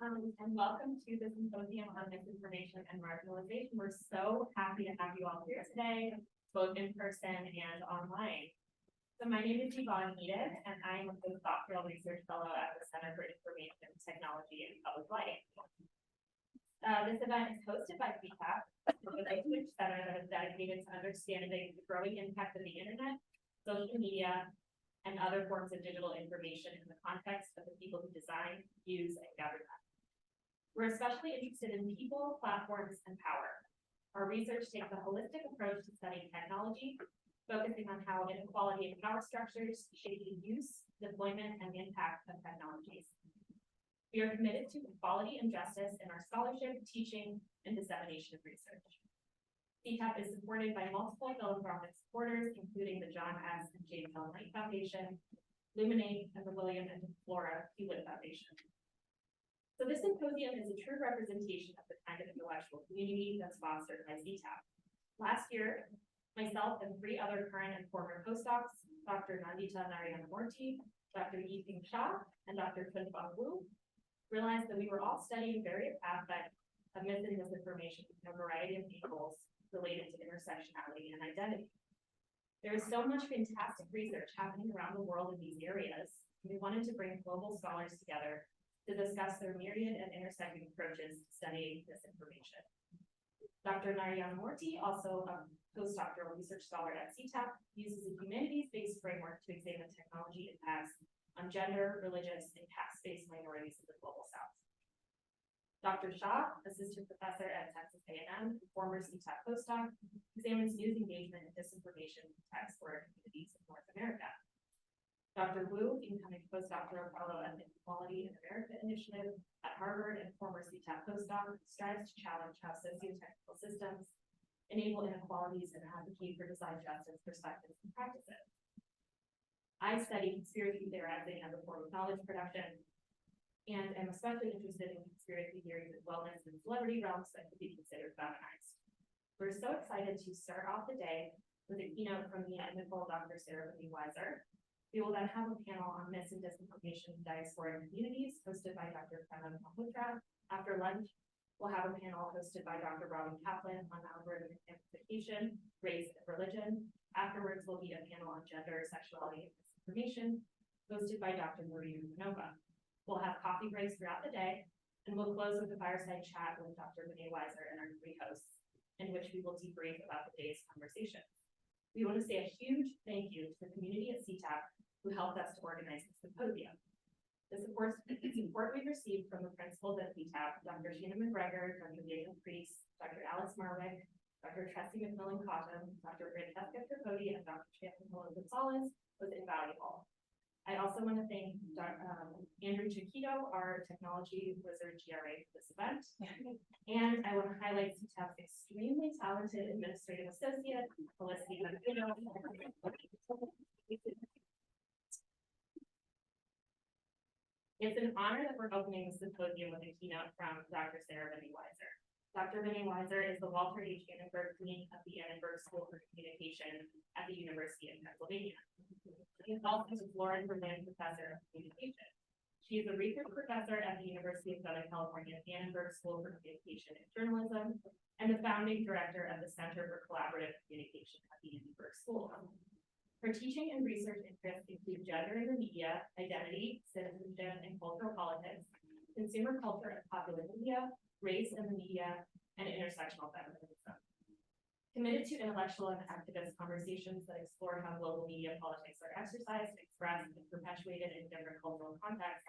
And welcome to the Symposium on Misinformation and Marginalization. We're so happy to have you all here today, both in person and online. So my name is Yvonne Eden, and I'm a postdoctoral research fellow at the Center for Information Technology and Public Life. This event is hosted by CTAP, a research center that is dedicated to understanding the growing impact of the internet, social media, and other forms of digital information in the context of the people who design, use, and govern them. We're especially interested in people, platforms, and power. Our research takes a holistic approach to studying technology, focusing on how inequality and power structures shape the use, deployment, and impact of technologies. We are committed to equality and justice in our scholarship, teaching, and dissemination of research. CTAP is supported by multiple philanthropic supporters, including the John S. and James L. Knight Foundation, Luminate, and the William and Flora Hewitt Foundation. So this symposium is a true representation of the kind of intellectual community that's fostered by CTAP. Last year, myself and 3 other current and former postdocs, Dr. Nandita Narayanamurthy, Dr. Yiping Shah, and Dr. Chunfang Wu, realized that we were all studying various aspects of myth and misinformation in a variety of angles related to intersectionality and identity. There is so much fantastic research happening around the world in these areas, and we wanted to bring global scholars together to discuss their myriad and intersecting approaches to studying this information. Dr. Narayanamurthy, also a postdoctoral research scholar at CTAP, uses a humanities-based framework to examine technology impacts on gender, religious, and caste-based minorities in the global South. Dr. Shah, assistant professor at Texas A&M, former CTAP postdoc, examines news engagement and disinformation texts for communities in North America. Dr. Wu, incoming postdoctoral fellow at the Equality in America Initiative at Harvard and former CTAP postdoc, strives to challenge how socio-technical systems enable inequalities and advocate for design justice perspectives and practices. I study conspiracy theorizing as a form of knowledge production, and am especially interested in conspiracy theories of wellness and celebrity realms that could be considered feminized. We're so excited to start off the day with a keynote from the Annenberg Dr. Banet-Weiser. We will then have a panel on mis and disinformation in diasporic communities hosted by Dr. Prema Malhotra. After lunch, we'll have a panel hosted by Dr. Robin Kaplan on algorithmic amplification, race, and religion. Afterwards, we'll be a panel on gender, sexuality, and misinformation hosted by Dr. Maria Manova. We'll have coffee breaks throughout the day, and we'll close with a fireside chat with Dr. Banet-Weiser and our 3 hosts, in which we will debrief about the day's conversation. We want to say a huge thank you to the community at CTAP who helped us to organize the symposium. The support we received from the principals at CTAP, Dr. Sheena McGregor, Dr. Daniel Priest, Dr. Alex Marwick, Dr. Tressie McMillan-Cottom, Dr. Francesca Tripodi, and Dr. Chantal Gonzalez, was invaluable. I also want to thank Andrew Chiquito, our technology wizard GRA for this event. And I want to highlight CTAP's extremely talented administrative associate, Felicity Manzino. It's an honor that we're opening the symposium with a keynote from Dr. Banet-Weiser. Dr. Banet-Weiser is the Walter H. Annenberg Dean of the Annenberg School for Communication at the University of Pennsylvania. She is also the Lauren Berlant Professor of Communication. She is a research professor at the University of Southern California's Annenberg School for Communication and Journalism, and the founding director of the Center for Collaborative Communication at the Annenberg School. Her teaching and research interests include gender in the media, identity, citizenship, and cultural politics, consumer culture and popular media, race in the media, and intersectional feminism. Committed to intellectual and activist conversations that explore how global media politics are exercised, expressed, and perpetuated in different cultural contexts,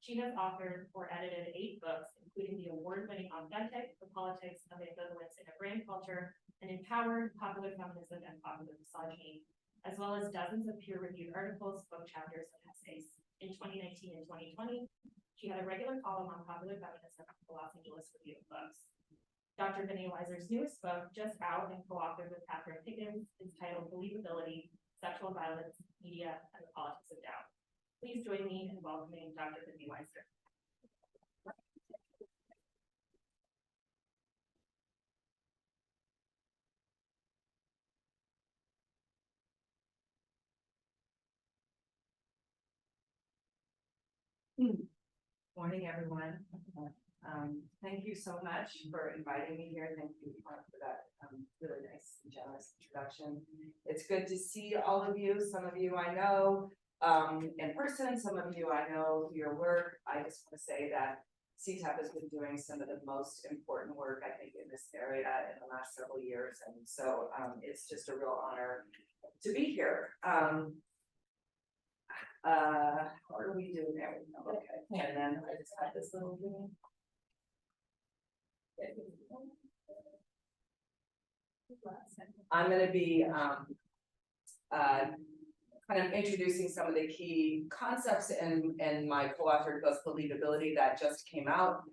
she has authored or edited 8 books, including the award-winning Authentic: The Politics of Ambivalence in a Brand Culture, and Empowered: Popular Feminism and Popular Misogyny, as well as dozens of peer-reviewed articles, book chapters, and essays. In 2019 and 2020, she had a regular column on popular feminism at the Los Angeles Review of Books. Dr. Banet-Weiser's newest book, just out and co-authored with Catherine Higgins, is titled Believability, Sexual Violence, Media, and the Politics of Doubt. Please join me in welcoming Dr. Banet-Weiser. Morning, everyone. Thank you so much for inviting me here. Thank you for that really nice and generous introduction. It's good to see all of you. Some of you I know in person, some of you I know through your work. I just want to say that CTAP has been doing some of the most important work, I think, in this area in the last several years. And so it's just a real honor to be here. What are we doing there? Okay, and then I just had this little thing. I'm going to be kind of introducing some of the key concepts in my co-authored book, Believability, that just came out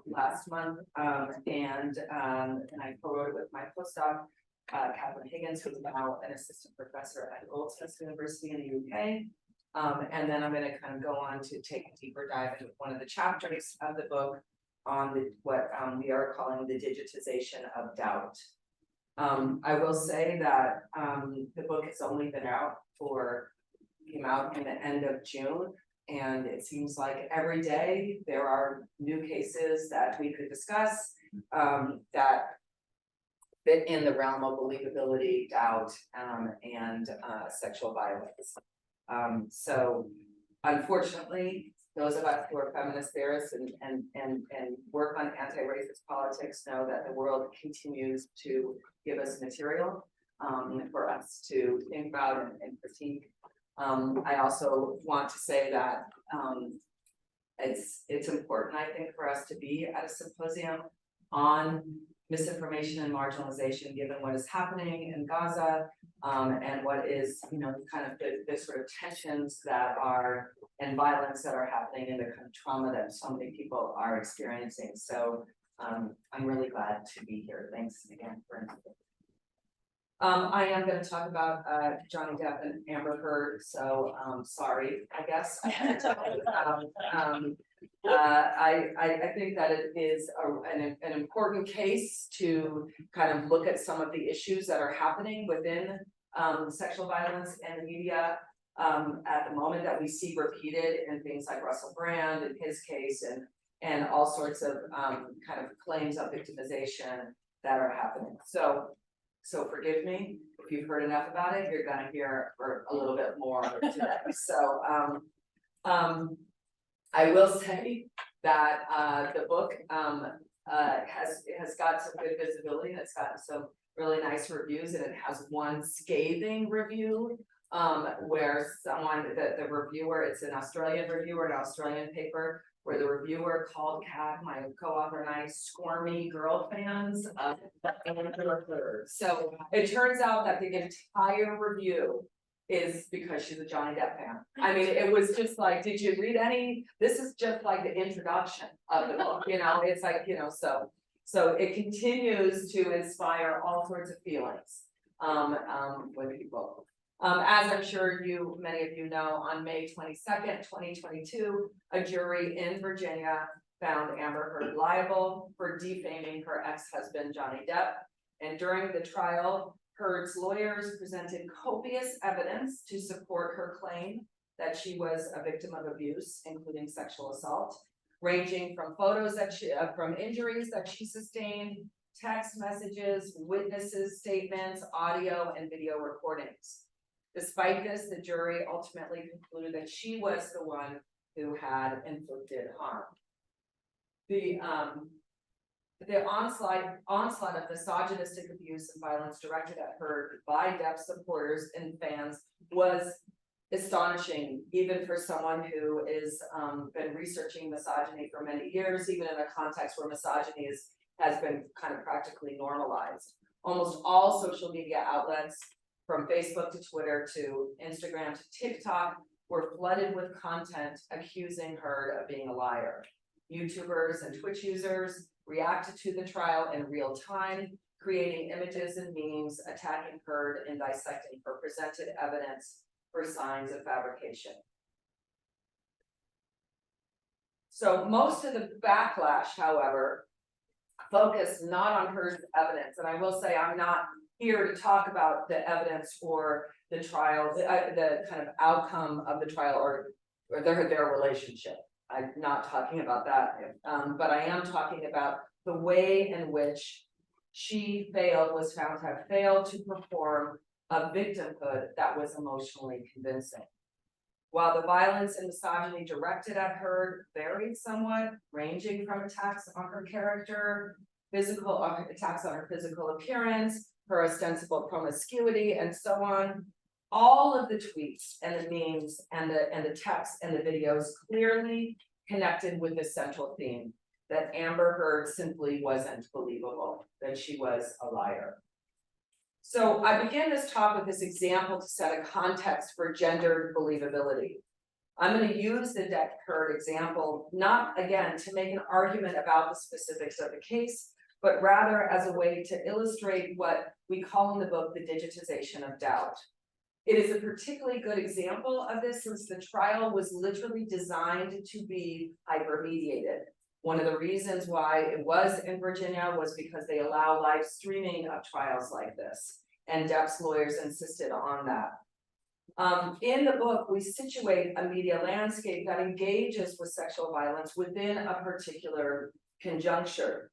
last month, and I co-wrote it with my postdoc, Catherine Higgins, who's now an assistant professor at Goldsmiths University in the UK. And then I'm going to kind of go on to take a deeper dive into one of the chapters of the book on what we are calling the digitization of doubt. I will say that the book has only been out came out in the end of June, and it seems like every day there are new cases that we could discuss that fit in the realm of believability, doubt, and sexual violence. So unfortunately, those of us who are feminist theorists and work on anti-racist politics know that the world continues to give us material for us to think about and critique. I also want to say that it's important, I think, for us to be at a symposium on misinformation and marginalization, given what is happening in Gaza, and what is, kind of the sort of tensions that are and violence that are happening, and the kind of trauma that so many people are experiencing. So I'm really glad to be here. Thanks again for inviting me. I am going to talk about Johnny Depp and Amber Heard. So sorry, I guess. I think that it is an important case to kind of look at some of the issues that are happening within sexual violence and the media at the moment, that we see repeated in things like Russell Brand in his case, and all sorts of kind of claims of victimization that are happening. So forgive me if you've heard enough about it. You're going to hear a little bit more today. So I will say that the book has got some good visibility, and it's gotten some really nice reviews, and it has one scathing review where the reviewer, it's an Australian reviewer, an Australian paper, where the reviewer called Kat, my co-author, and I, squirmy girl fans of Amber Heard. So it turns out that the entire review is because she's a Johnny Depp fan. I mean, it was just like, did you read any? This is just like the introduction of the book, it's like, so it continues to inspire all sorts of feelings with people. As I'm sure many of you know, on May 22nd, 2022, a jury in Virginia found Amber Heard liable for defaming her ex-husband, Johnny Depp. And during the trial, Heard's lawyers presented copious evidence to support her claim that she was a victim of abuse, including sexual assault, ranging from photos from injuries that she sustained, text messages, witnesses' statements, audio and video recordings. Despite this, the jury ultimately concluded that she was the one who had inflicted harm. The onslaught of misogynistic abuse and violence directed at Heard by Depp supporters and fans was astonishing, even for someone who is been researching misogyny for many years, even in a context where misogyny has been kind of practically normalized. Almost all social media outlets, from Facebook to Twitter to Instagram to TikTok, were flooded with content accusing Heard of being a liar. YouTubers and Twitch users reacted to the trial in real time, creating images and memes attacking Heard and dissecting her presented evidence for signs of fabrication. So most of the backlash, however, focused not on Heard's evidence. And I will say, I'm not here to talk about the evidence or the trial, the kind of outcome of the trial or their relationship. I'm not talking about that, but I am talking about the way in which she was found to have failed to perform a victimhood that was emotionally convincing. While the violence and misogyny directed at Heard varied somewhat, ranging from attacks on her character, attacks on her physical appearance, her ostensible promiscuity, and so on, all of the tweets and the memes and the texts and the videos clearly connected with this central theme that Amber Heard simply wasn't believable, that she was a liar. So I began this talk with this example to set a context for gendered believability. I'm going to use the Depp Heard example, not again to make an argument about the specifics of the case, but rather as a way to illustrate what we call in the book the digitization of doubt. It is a particularly good example of this since the trial was literally designed to be hypermediated. One of the reasons why it was in Virginia was because they allow live streaming of trials like this, and Depp's lawyers insisted on that. In the book, we situate a media landscape that engages with sexual violence within a particular conjuncture.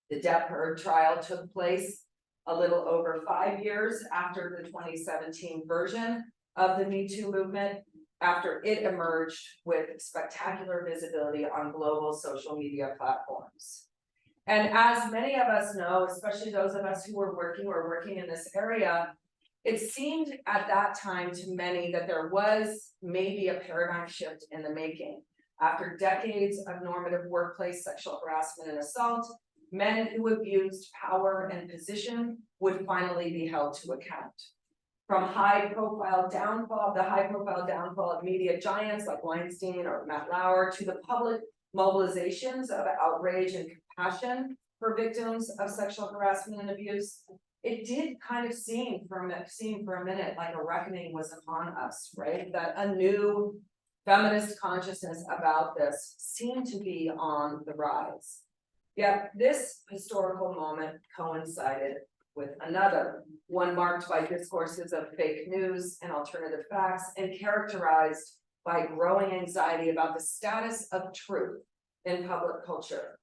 The Depp Heard trial took place a little over 5 years after the 2017 version of the Me Too movement, after it emerged with spectacular visibility on global social media platforms. And as many of us know, especially those of us who were working in this area, it seemed at that time to many that there was maybe a paradigm shift in the making. After decades of normative workplace sexual harassment and assault, men who abused power and position would finally be held to account. From the high profile downfall of media giants like Weinstein or Matt Lauer, to the public mobilizations of outrage and compassion for victims of sexual harassment and abuse, it did kind of seem for a minute like a reckoning was upon us, right? That a new feminist consciousness about this seemed to be on the rise. Yet this historical moment coincided with another, one marked by discourses of fake news and alternative facts, and characterized by growing anxiety about the status of truth in public culture.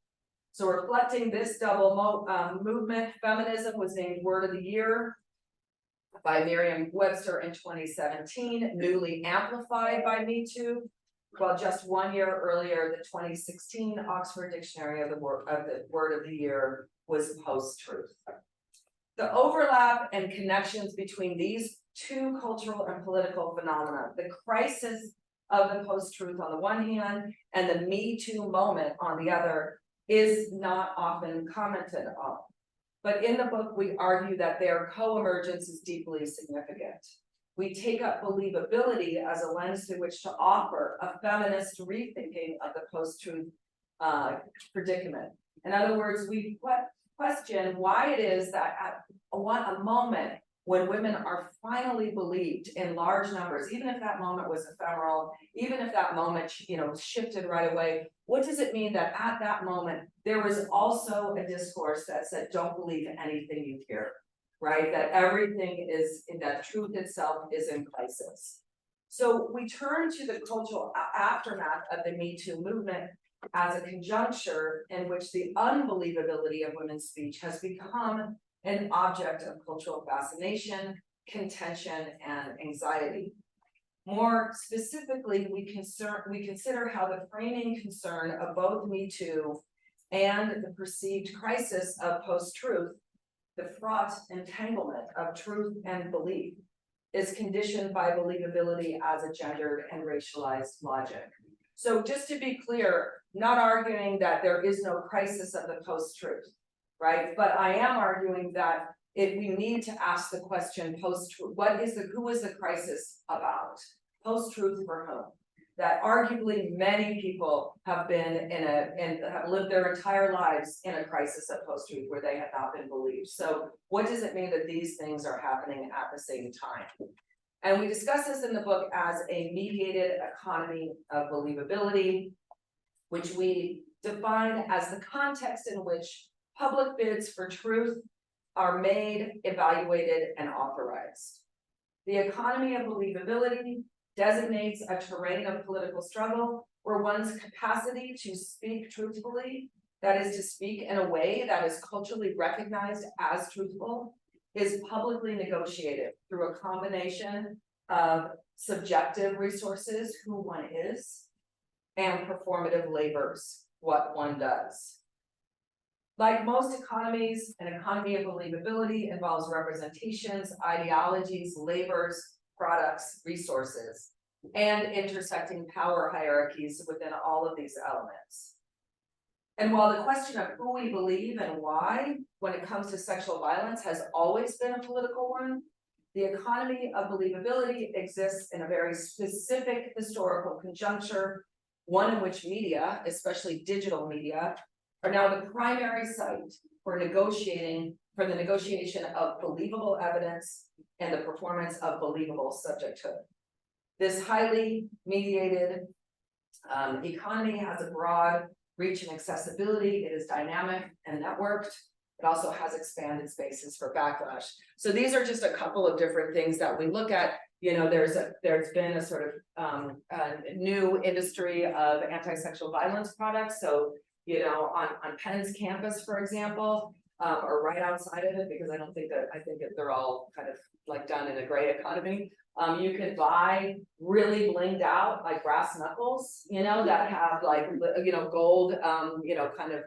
So reflecting this double movement, feminism was named Word of the Year by Merriam-Webster in 2017, newly amplified by Me Too, while just 1 year earlier, the 2016 Oxford Dictionary of the Word of the Year was post-truth. The overlap and connections between these two cultural and political phenomena, the crisis of the post-truth on the one hand, and the Me Too moment on the other, is not often commented on. But in the book, we argue that their co-emergence is deeply significant. We take up believability as a lens through which to offer a feminist rethinking of the post-truth predicament. In other words, we question why it is that at a moment when women are finally believed in large numbers, even if that moment was ephemeral, even if that moment, shifted right away, what does it mean that at that moment, there was also a discourse that said, don't believe anything you hear, right? That that truth itself is in crisis. So we turn to the cultural aftermath of the Me Too movement as a conjuncture in which the unbelievability of women's speech has become an object of cultural fascination, contention, and anxiety. More specifically, we consider how the framing concern of both Me Too and the perceived crisis of post-truth, the fraught entanglement of truth and belief, is conditioned by believability as a gendered and racialized logic. So just to be clear, not arguing that there is no crisis of the post-truth, right? But I am arguing that we need to ask the question post-truth, who is the crisis about? Post-truth for whom? That arguably many people have been and have lived their entire lives in a crisis of post-truth where they have not been believed. So what does it mean that these things are happening at the same time? And we discuss this in the book as a mediated economy of believability, which we define as the context in which public bids for truth are made, evaluated, and authorized. The economy of believability designates a terrain of political struggle where one's capacity to speak truthfully, that is to speak in a way that is culturally recognized as truthful, is publicly negotiated through a combination of subjective resources, who one is, and performative labors, what one does. Like most economies, an economy of believability involves representations, ideologies, labors, products, resources, and intersecting power hierarchies within all of these elements. And while the question of who we believe and why, when it comes to sexual violence, has always been a political one, the economy of believability exists in a very specific historical conjuncture, one in which media, especially digital media, are now the primary site for the negotiation of believable evidence and the performance of believable subjecthood. This highly mediated economy has a broad reach and accessibility. It is dynamic and networked. It also has expanded spaces for backlash. So these are just a couple of different things that we look at. You know, there's been a sort of a new industry of anti-sexual violence products. So, you know, on Penn's campus, for example, or right outside of it, because I think that they're all kind of like done in a gray economy. You can buy really blinged out like brass knuckles, you know, that have like, you know, gold, you know, kind of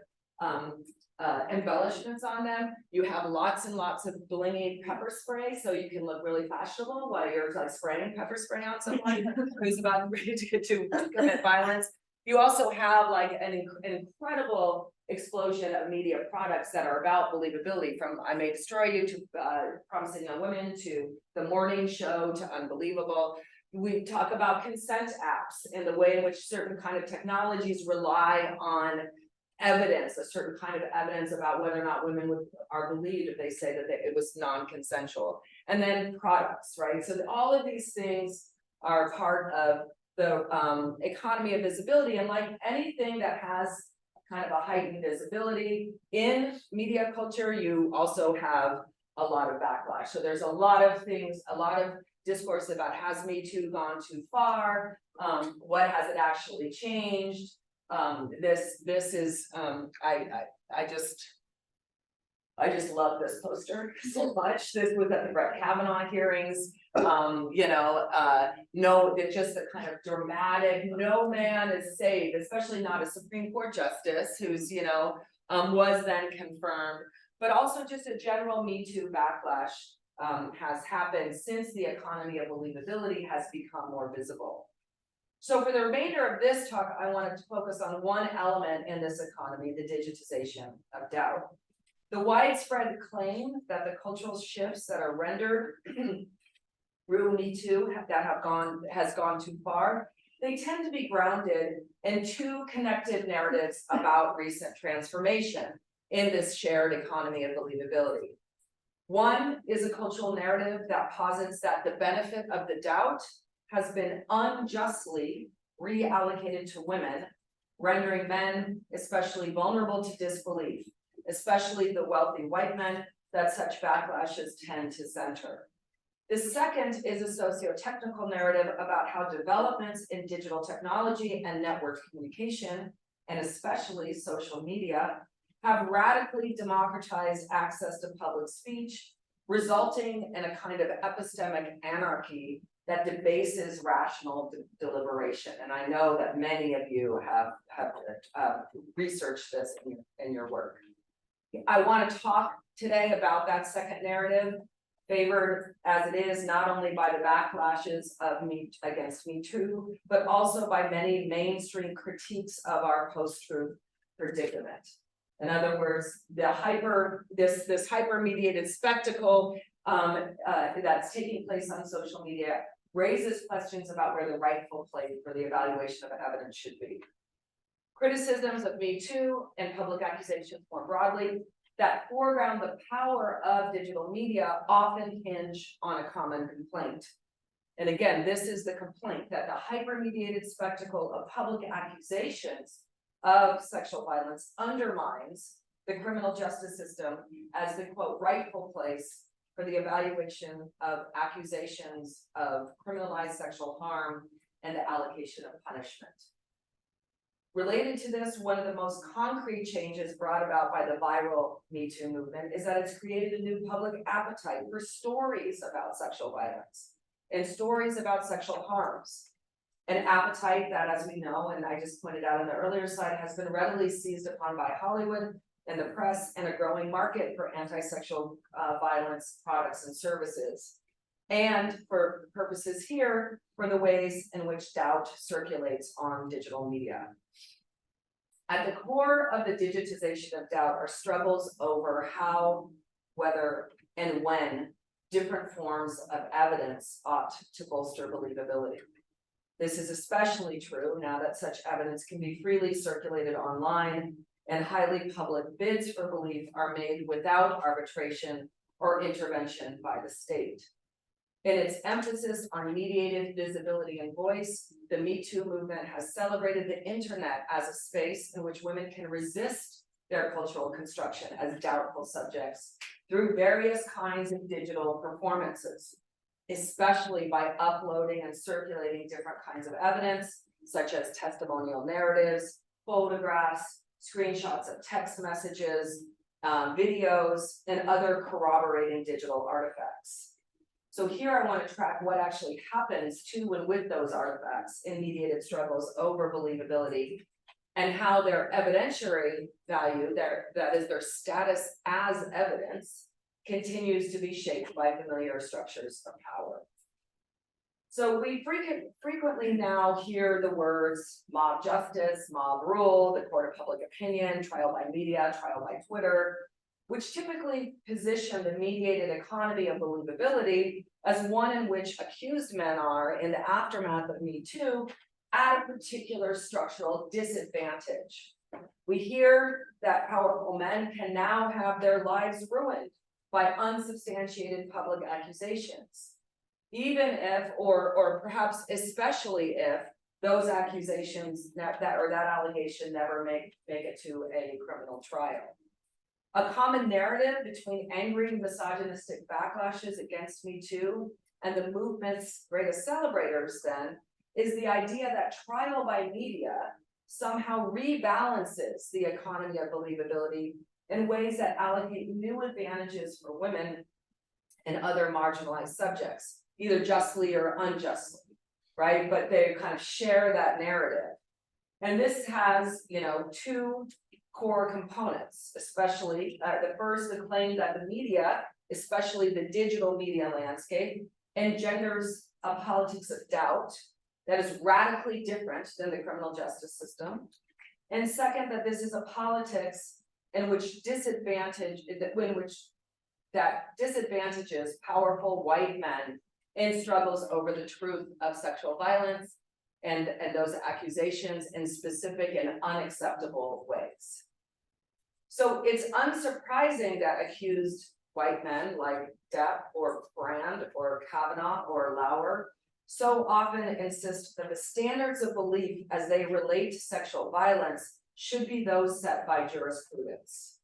embellishments on them. You have lots and lots of blingy pepper spray, so you can look really fashionable while you're like spraying pepper spray on someone who's about ready to commit violence. You also have like an incredible explosion of media products that are about believability, from I May Destroy You to Promising Young Women to The Morning Show to Unbelievable. We talk about consent apps and the way in which certain kind of technologies rely on evidence, a certain kind of evidence about whether or not women are believed if they say that it was non-consensual. And then products, right? So all of these things are part of the economy of visibility, and like anything that has kind of a heightened visibility in media culture, you also have a lot of backlash. So there's a lot of things, a lot of discourse about, has Me Too gone too far? What has it actually changed? This is I just love this poster so much. This was at the Brett Kavanaugh hearings. You know, it's just the kind of dramatic, no man is safe, especially not a Supreme Court justice who's, you know, was then confirmed, but also just a general Me Too backlash has happened since the economy of believability has become more visible. So for the remainder of this talk, I wanted to focus on one element in this economy, the digitization of doubt. The widespread claim that the cultural shifts that are rendered through Me Too has gone too far, they tend to be grounded in two connected narratives about recent transformation in this shared economy of believability. One is a cultural narrative that posits that the benefit of the doubt has been unjustly reallocated to women, rendering men especially vulnerable to disbelief, especially the wealthy white men that such backlashes tend to center. The second is a socio-technical narrative about how developments in digital technology and network communication, and especially social media, have radically democratized access to public speech, resulting in a kind of epistemic anarchy that debases rational deliberation. And I know that many of you have researched this in your work. I want to talk today about that second narrative, favored as it is not only by the backlashes of against Me Too, but also by many mainstream critiques of our post-truth predicament. In other words, this hyper-mediated spectacle that's taking place on social media raises questions about where the rightful place for the evaluation of evidence should be. Criticisms of Me Too and public accusations more broadly that foreground the power of digital media often hinge on a common complaint. And again, this is the complaint that the hyper-mediated spectacle of public accusations of sexual violence undermines the criminal justice system as the, quote, rightful place for the evaluation of accusations of criminalized sexual harm and the allocation of punishment. Related to this, one of the most concrete changes brought about by the viral Me Too movement is that it's created a new public appetite for stories about sexual violence and stories about sexual harms. An appetite that, as we know, and I just pointed out on the earlier slide, has been readily seized upon by Hollywood and the press, and a growing market for anti-sexual violence products and services. And for purposes here, for the ways in which doubt circulates on digital media. At the core of the digitization of doubt are struggles over how, whether, and when different forms of evidence ought to bolster believability. This is especially true now that such evidence can be freely circulated online, and highly public bids for belief are made without arbitration or intervention by the state. In its emphasis on mediated visibility and voice, the Me Too movement has celebrated the internet as a space in which women can resist their cultural construction as doubtful subjects through various kinds of digital performances, especially by uploading and circulating different kinds of evidence, such as testimonial narratives, photographs, screenshots of text messages, videos, and other corroborating digital artifacts. So here I want to track what actually happens to and with those artifacts in mediated struggles over believability, and how their evidentiary value, that is their status as evidence, continues to be shaped by familiar structures of power. So we frequently now hear the words mob justice, mob rule, the court of public opinion, trial by media, trial by Twitter, which typically position the mediated economy of believability as one in which accused men are, in the aftermath of Me Too, at a particular structural disadvantage. We hear that powerful men can now have their lives ruined by unsubstantiated public accusations, even if, or perhaps especially if, those accusations that allegation never make it to a criminal trial. A common narrative between angry misogynistic backlashes against Me Too and the movement's greatest celebrators then is the idea that trial by media somehow rebalances the economy of believability in ways that allocate new advantages for women and other marginalized subjects, either justly or unjustly, right? But they kind of share that narrative. And this has, two core components, especially the first, the claim that the media, especially the digital media landscape, engenders a politics of doubt that is radically different than the criminal justice system. And second, that this is a politics in which that disadvantages powerful white men in struggles over the truth of sexual violence and those accusations in specific and unacceptable ways. So it's unsurprising that accused white men like Depp or Brand or Kavanaugh or Lauer so often insist that the standards of belief as they relate to sexual violence should be those set by jurisprudence,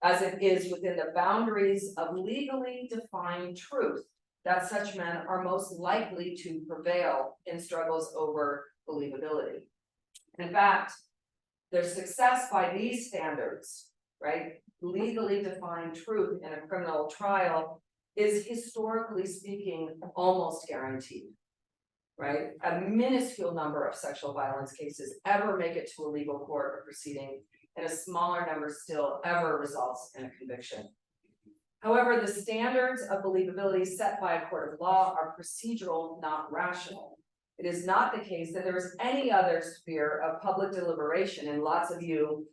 as it is within the boundaries of legally defined truth that such men are most likely to prevail in struggles over believability. In fact, their success by these standards, right, legally defined truth in a criminal trial is, historically speaking, almost guaranteed, right? A minuscule number of sexual violence cases ever make it to a legal court or proceeding, and a smaller number still ever results in a conviction. However, the standards of believability set by a court of law are procedural, not rational. It is not the case that there is any other sphere of public deliberation, and lots of you,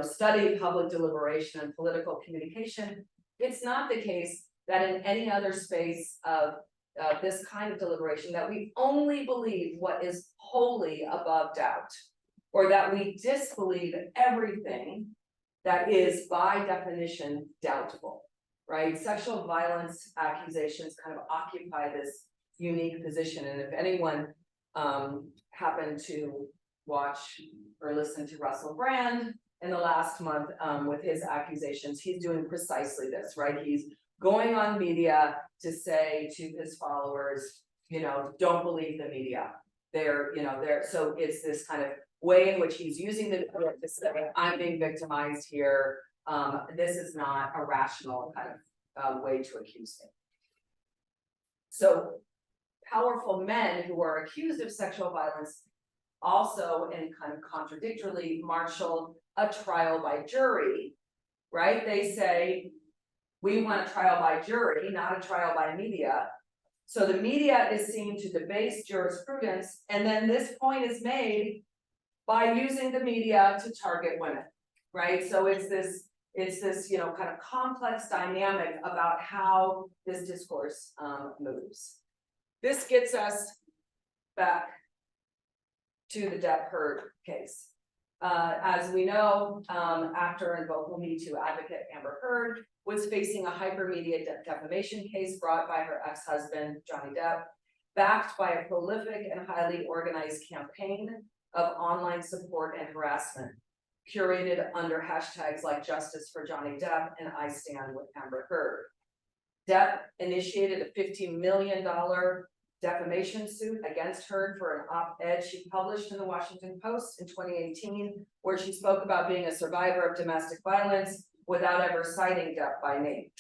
study public deliberation and political communication. It's not the case that in any other space of this kind of deliberation that we only believe what is wholly above doubt, or that we disbelieve everything that is by definition doubtful, right? Sexual violence accusations kind of occupy this unique position, and if anyone happened to watch or listen to Russell Brand in the last month with his accusations, he's doing precisely this, right? He's going on media to say to his followers, don't believe the media. So it's this kind of way in which he's using the to say, I'm being victimized here. This is not a rational kind of way to accuse me. So powerful men who are accused of sexual violence also, and kind of contradictorily, marshal a trial by jury, right? They say, we want a trial by jury, not a trial by media. So the media is seen to debase jurisprudence, and then this point is made by using the media to target women, right? So it's this, kind of complex dynamic about how this discourse moves. This gets us back to the Depp Heard case. As we know, actor and vocal Me Too advocate Amber Heard was facing a hypermedia defamation case brought by her ex-husband, Johnny Depp, backed by a prolific and highly organized campaign of online support and harassment, curated under hashtags like Justice for Johnny Depp and I Stand with Amber Heard. Depp initiated a $15 million defamation suit against Heard for an op-ed she published in the Washington Post in 2018, where she spoke about being a survivor of domestic violence without ever citing Depp by name.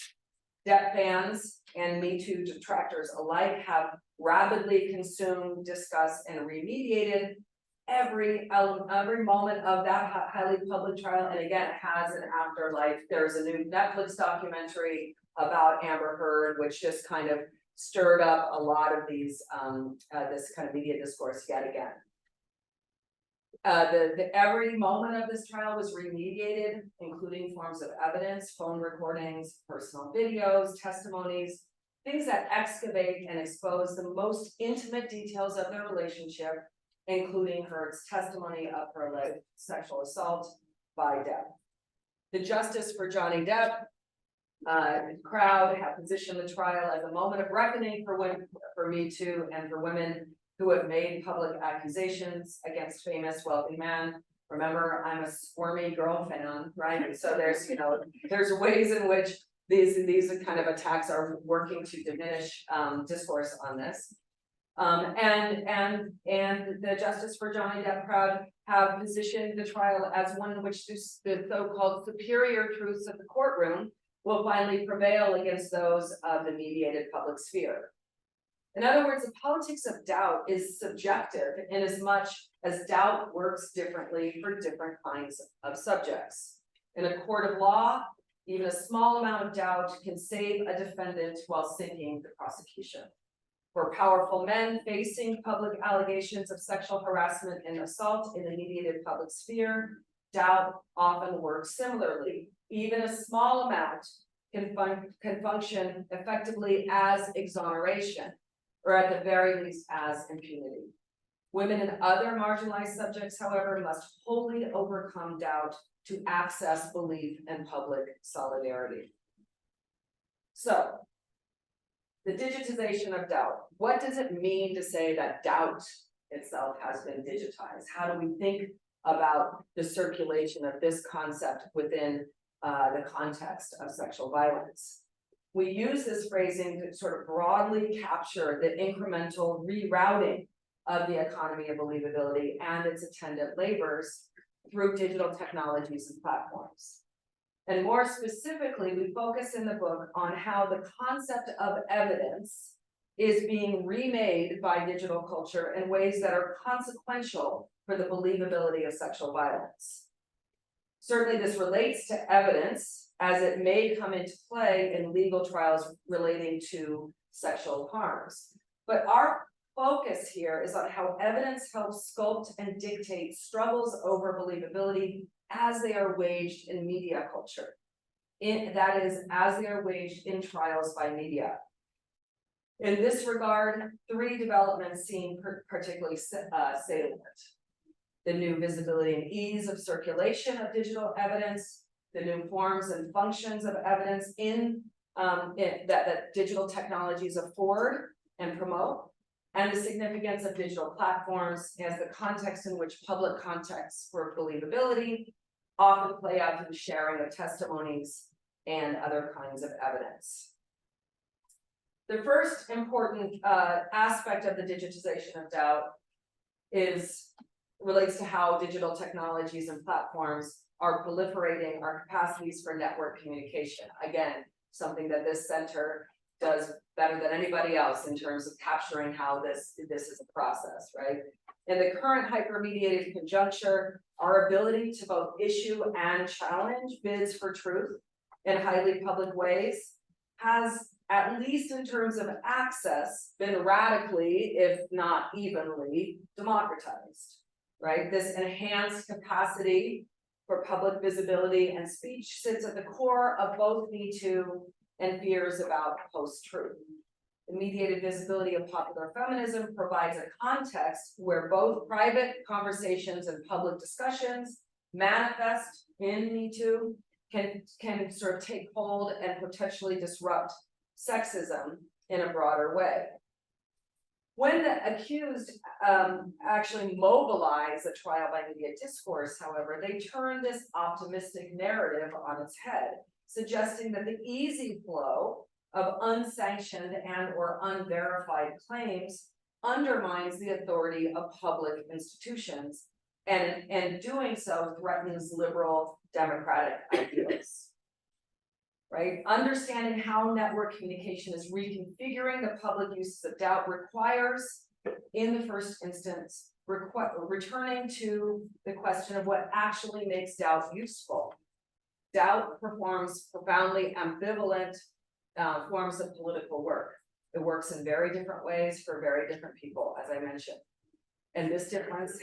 Depp fans and Me Too detractors alike have rapidly consumed, discussed, and remediated every moment of that highly public trial, and again, it has an afterlife. There's a new Netflix documentary about Amber Heard, which just kind of stirred up a lot of these this kind of media discourse yet again. Every moment of this trial was remediated, including forms of evidence, phone recordings, personal videos, testimonies, things that excavate and expose the most intimate details of their relationship, including Heard's testimony of her alleged sexual assault by Depp. The Justice for Johnny Depp crowd have positioned the trial as a moment of reckoning for women, for Me Too, and for women who have made public accusations against famous wealthy men. Remember, I'm a squirmy girl fan, right? And so there's, there's ways in which these kind of attacks are working to diminish discourse on this. And the Justice for Johnny Depp crowd have positioned the trial as one in which the so-called superior truths of the courtroom will finally prevail against those of the mediated public sphere. In other words, the politics of doubt is subjective in as much as doubt works differently for different kinds of subjects. In a court of law, even a small amount of doubt can save a defendant while sinking the prosecution. For powerful men facing public allegations of sexual harassment and assault in the mediated public sphere, doubt often works similarly. Even a small amount can function effectively as exoneration, or at the very least as impunity. Women and other marginalized subjects, however, must wholly overcome doubt to access belief and public solidarity. So, the digitization of doubt. What does it mean to say that doubt itself has been digitized? How do we think about the circulation of this concept within the context of sexual violence? We use this phrasing to sort of broadly capture the incremental rerouting of the economy of believability and its attendant labors through digital technologies and platforms. And more specifically, we focus in the book on how the concept of evidence is being remade by digital culture in ways that are consequential for the believability of sexual violence. Certainly, this relates to evidence as it may come into play in legal trials relating to sexual harms. But our focus here is on how evidence helps sculpt and dictate struggles over believability as they are waged in media culture. That is, as they are waged in trials by media. In this regard, three developments seem particularly salient. The new visibility and ease of circulation of digital evidence, the new forms and functions of evidence that digital technologies afford and promote, and the significance of digital platforms as the context in which public contexts for believability often play out through the sharing of testimonies and other kinds of evidence. The first important aspect of the digitization of doubt is relates to how digital technologies and platforms are proliferating our capacities for network communication. Again, something that this center does better than anybody else in terms of capturing how this is a process, right? In the current hypermediated conjuncture, our ability to both issue and challenge bids for truth in highly public ways has, at least in terms of access, been radically, if not evenly, democratized, right? This enhanced capacity for public visibility and speech sits at the core of both Me Too and fears about post-truth. The mediated visibility of popular feminism provides a context where both private conversations and public discussions manifest in Me Too can sort of take hold and potentially disrupt sexism in a broader way. When the accused actually mobilize a trial by media discourse, however, they turn this optimistic narrative on its head, suggesting that the easy flow of unsanctioned and or unverified claims undermines the authority of public institutions, and doing so threatens liberal democratic ideals. Right? Understanding how network communication is reconfiguring the public uses of doubt requires, in the first instance, returning to the question of what actually makes doubt useful. Doubt performs profoundly ambivalent forms of political work. It works in very different ways for very different people, as I mentioned. And this difference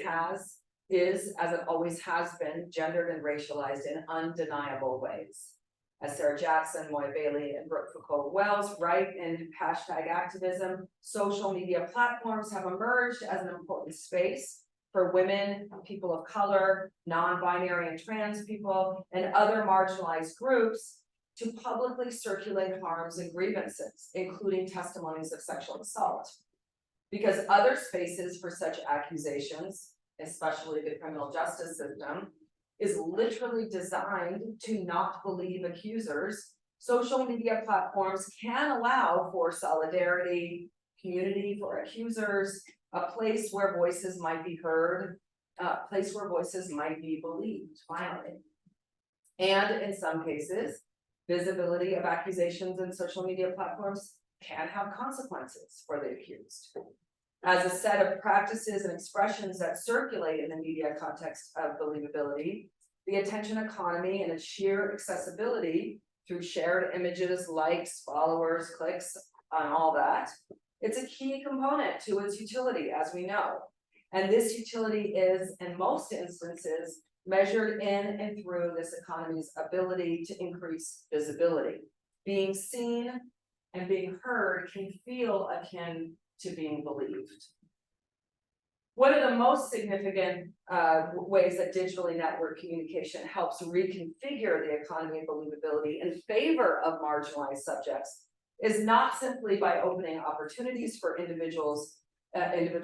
is, as it always has been, gendered and racialized in undeniable ways. As Sarah Jackson, Moy Bailey, and Brooke Foucault-Wells write in #activism, social media platforms have emerged as an important space for women, people of color, non-binary and trans people, and other marginalized groups to publicly circulate harms and grievances, including testimonies of sexual assault. Because other spaces for such accusations, especially the criminal justice system, is literally designed to not believe accusers, social media platforms can allow for solidarity, community for accusers, a place where voices might be heard, a place where voices might be believed, finally. And in some cases, visibility of accusations in social media platforms can have consequences for the accused. As a set of practices and expressions that circulate in the media context of believability, the attention economy and its sheer accessibility through shared images, likes, followers, clicks, and all that, it's a key component to its utility, as we know. And this utility is, in most instances, measured in and through this economy's ability to increase visibility. Being seen and being heard can feel akin to being believed. One of the most significant ways that digitally networked communication helps reconfigure the economy of believability in favor of marginalized subjects is not simply by opening opportunities for individual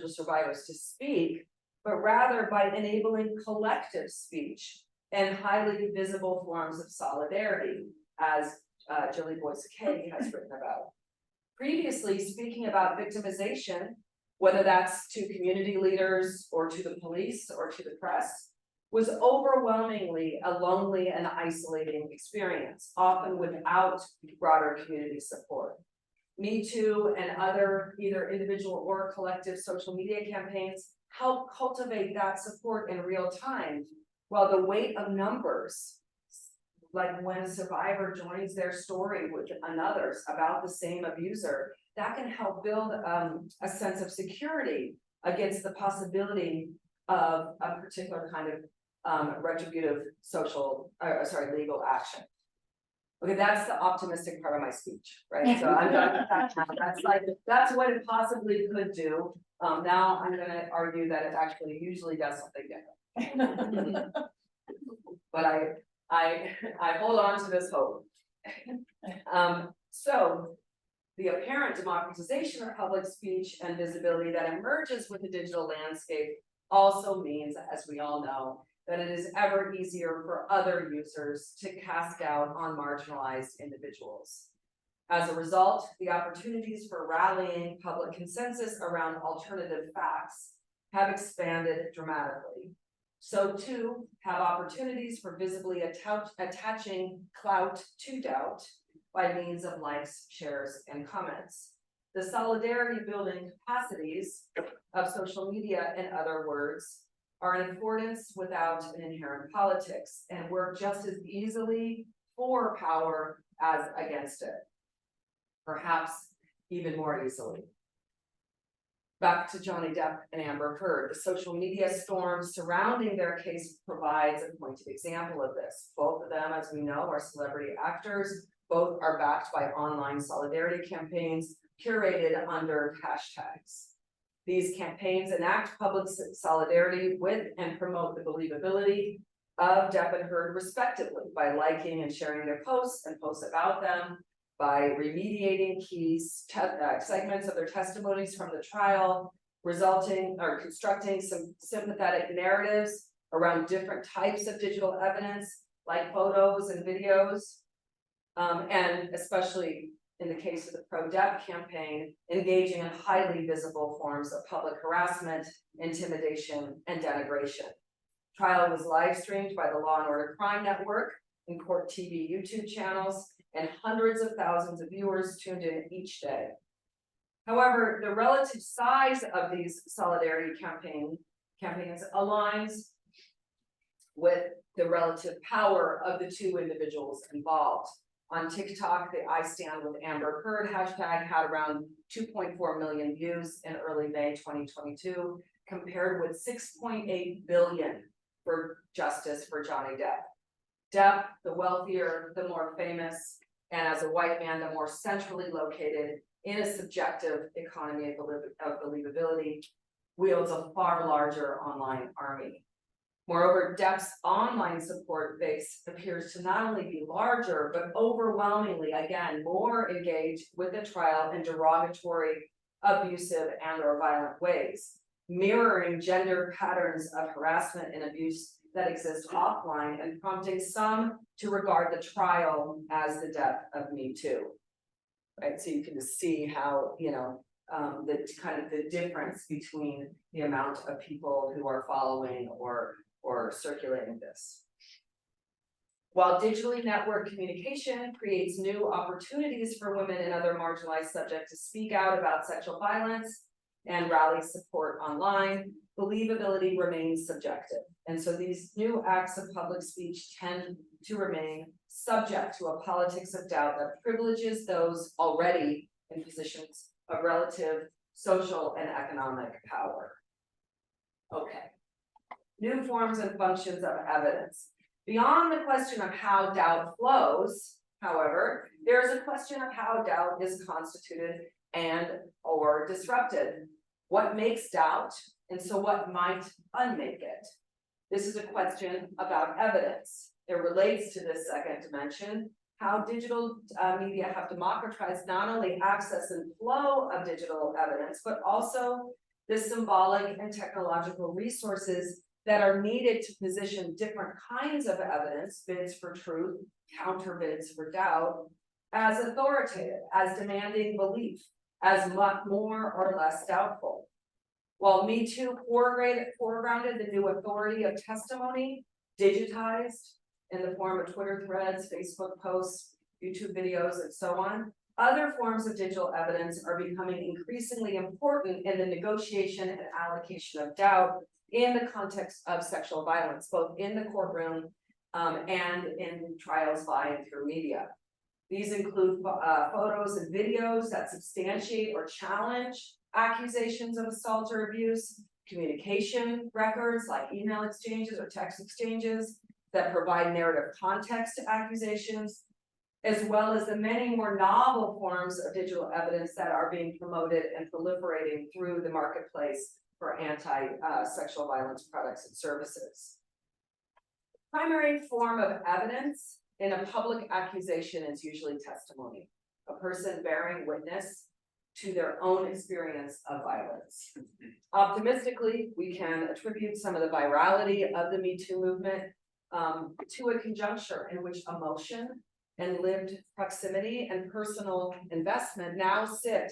survivors to speak, but rather by enabling collective speech and highly visible forms of solidarity, as Julie Boyce-Kay has written about. Previously, speaking about victimization, whether that's to community leaders or to the police or to the press, was overwhelmingly a lonely and isolating experience, often without broader community support. Me Too and other either individual or collective social media campaigns help cultivate that support in real time, while the weight of numbers, like when a survivor joins their story with another's about the same abuser, that can help build a sense of security against the possibility of a particular kind of retributive legal action. Okay, that's the optimistic part of my speech, right? So I'm done with that now. That's what it possibly could do. Now I'm going to argue that it actually usually does something different. But I hold on to this hope. So the apparent democratization of public speech and visibility that emerges with the digital landscape also means, as we all know, that it is ever easier for other users to cast doubt on marginalized individuals. As a result, the opportunities for rallying public consensus around alternative facts have expanded dramatically. So too have opportunities for visibly attaching clout to doubt by means of likes, shares, and comments. The solidarity building capacities of social media, in other words, are in affordance without an inherent politics and work just as easily for power as against it. Perhaps even more easily. Back to Johnny Depp and Amber Heard, the social media storm surrounding their case provides a pointed example of this. Both of them, as we know, are celebrity actors. Both are backed by online solidarity campaigns curated under hashtags. These campaigns enact public solidarity with and promote the believability of Depp and Heard respectively by liking and sharing their posts and posts about them, by remediating key segments of their testimonies from the trial, resulting or constructing some sympathetic narratives around different types of digital evidence, like photos and videos, and especially in the case of the pro-Depp campaign, engaging in highly visible forms of public harassment, intimidation, and denigration. Trial was live streamed by the Law and Order Crime Network and Court TV YouTube channels, and hundreds of thousands of viewers tuned in each day. However, the relative size of these solidarity campaigns aligns with the relative power of the two individuals involved. On TikTok, the I Stand with Amber Heard hashtag had around 2.4 million views in early May 2022, compared with 6.8 billion for Justice for Johnny Depp. Depp, the wealthier, the more famous, and as a white man, the more centrally located in a subjective economy of believability, wields a far larger online army. Moreover, Depp's online support base appears to not only be larger, but overwhelmingly, again, more engaged with the trial in derogatory, abusive, and/or violent ways, mirroring gender patterns of harassment and abuse that exist offline and prompting some to regard the trial as the death of Me Too. Right, so you can just see how, the kind of the difference between the amount of people who are following or circulating this. While digitally networked communication creates new opportunities for women and other marginalized subjects to speak out about sexual violence and rally support online, believability remains subjective. And so these new acts of public speech tend to remain subject to a politics of doubt that privileges those already in positions of relative social and economic power. Okay. New forms and functions of evidence. Beyond the question of how doubt flows, however, there is a question of how doubt is constituted and/or disrupted. What makes doubt, and so what might unmake it? This is a question about evidence. It relates to this second dimension, how digital media have democratized not only access and flow of digital evidence, but also the symbolic and technological resources that are needed to position different kinds of evidence, bids for truth, counter bids for doubt, as authoritative, as demanding belief, as much more or less doubtful. While Me Too foregrounded the new authority of testimony, digitized in the form of Twitter threads, Facebook posts, YouTube videos, and so on, other forms of digital evidence are becoming increasingly important in the negotiation and allocation of doubt in the context of sexual violence, both in the courtroom and in trials by and through media. These include photos and videos that substantiate or challenge accusations of assault or abuse, communication records like email exchanges or text exchanges that provide narrative context to accusations, as well as the many more novel forms of digital evidence that are being promoted and proliferating through the marketplace for anti-sexual violence products and services. Primary form of evidence in a public accusation is usually testimony, a person bearing witness to their own experience of violence. Optimistically, we can attribute some of the virality of the Me Too movement to a conjuncture in which emotion and lived proximity and personal investment now sit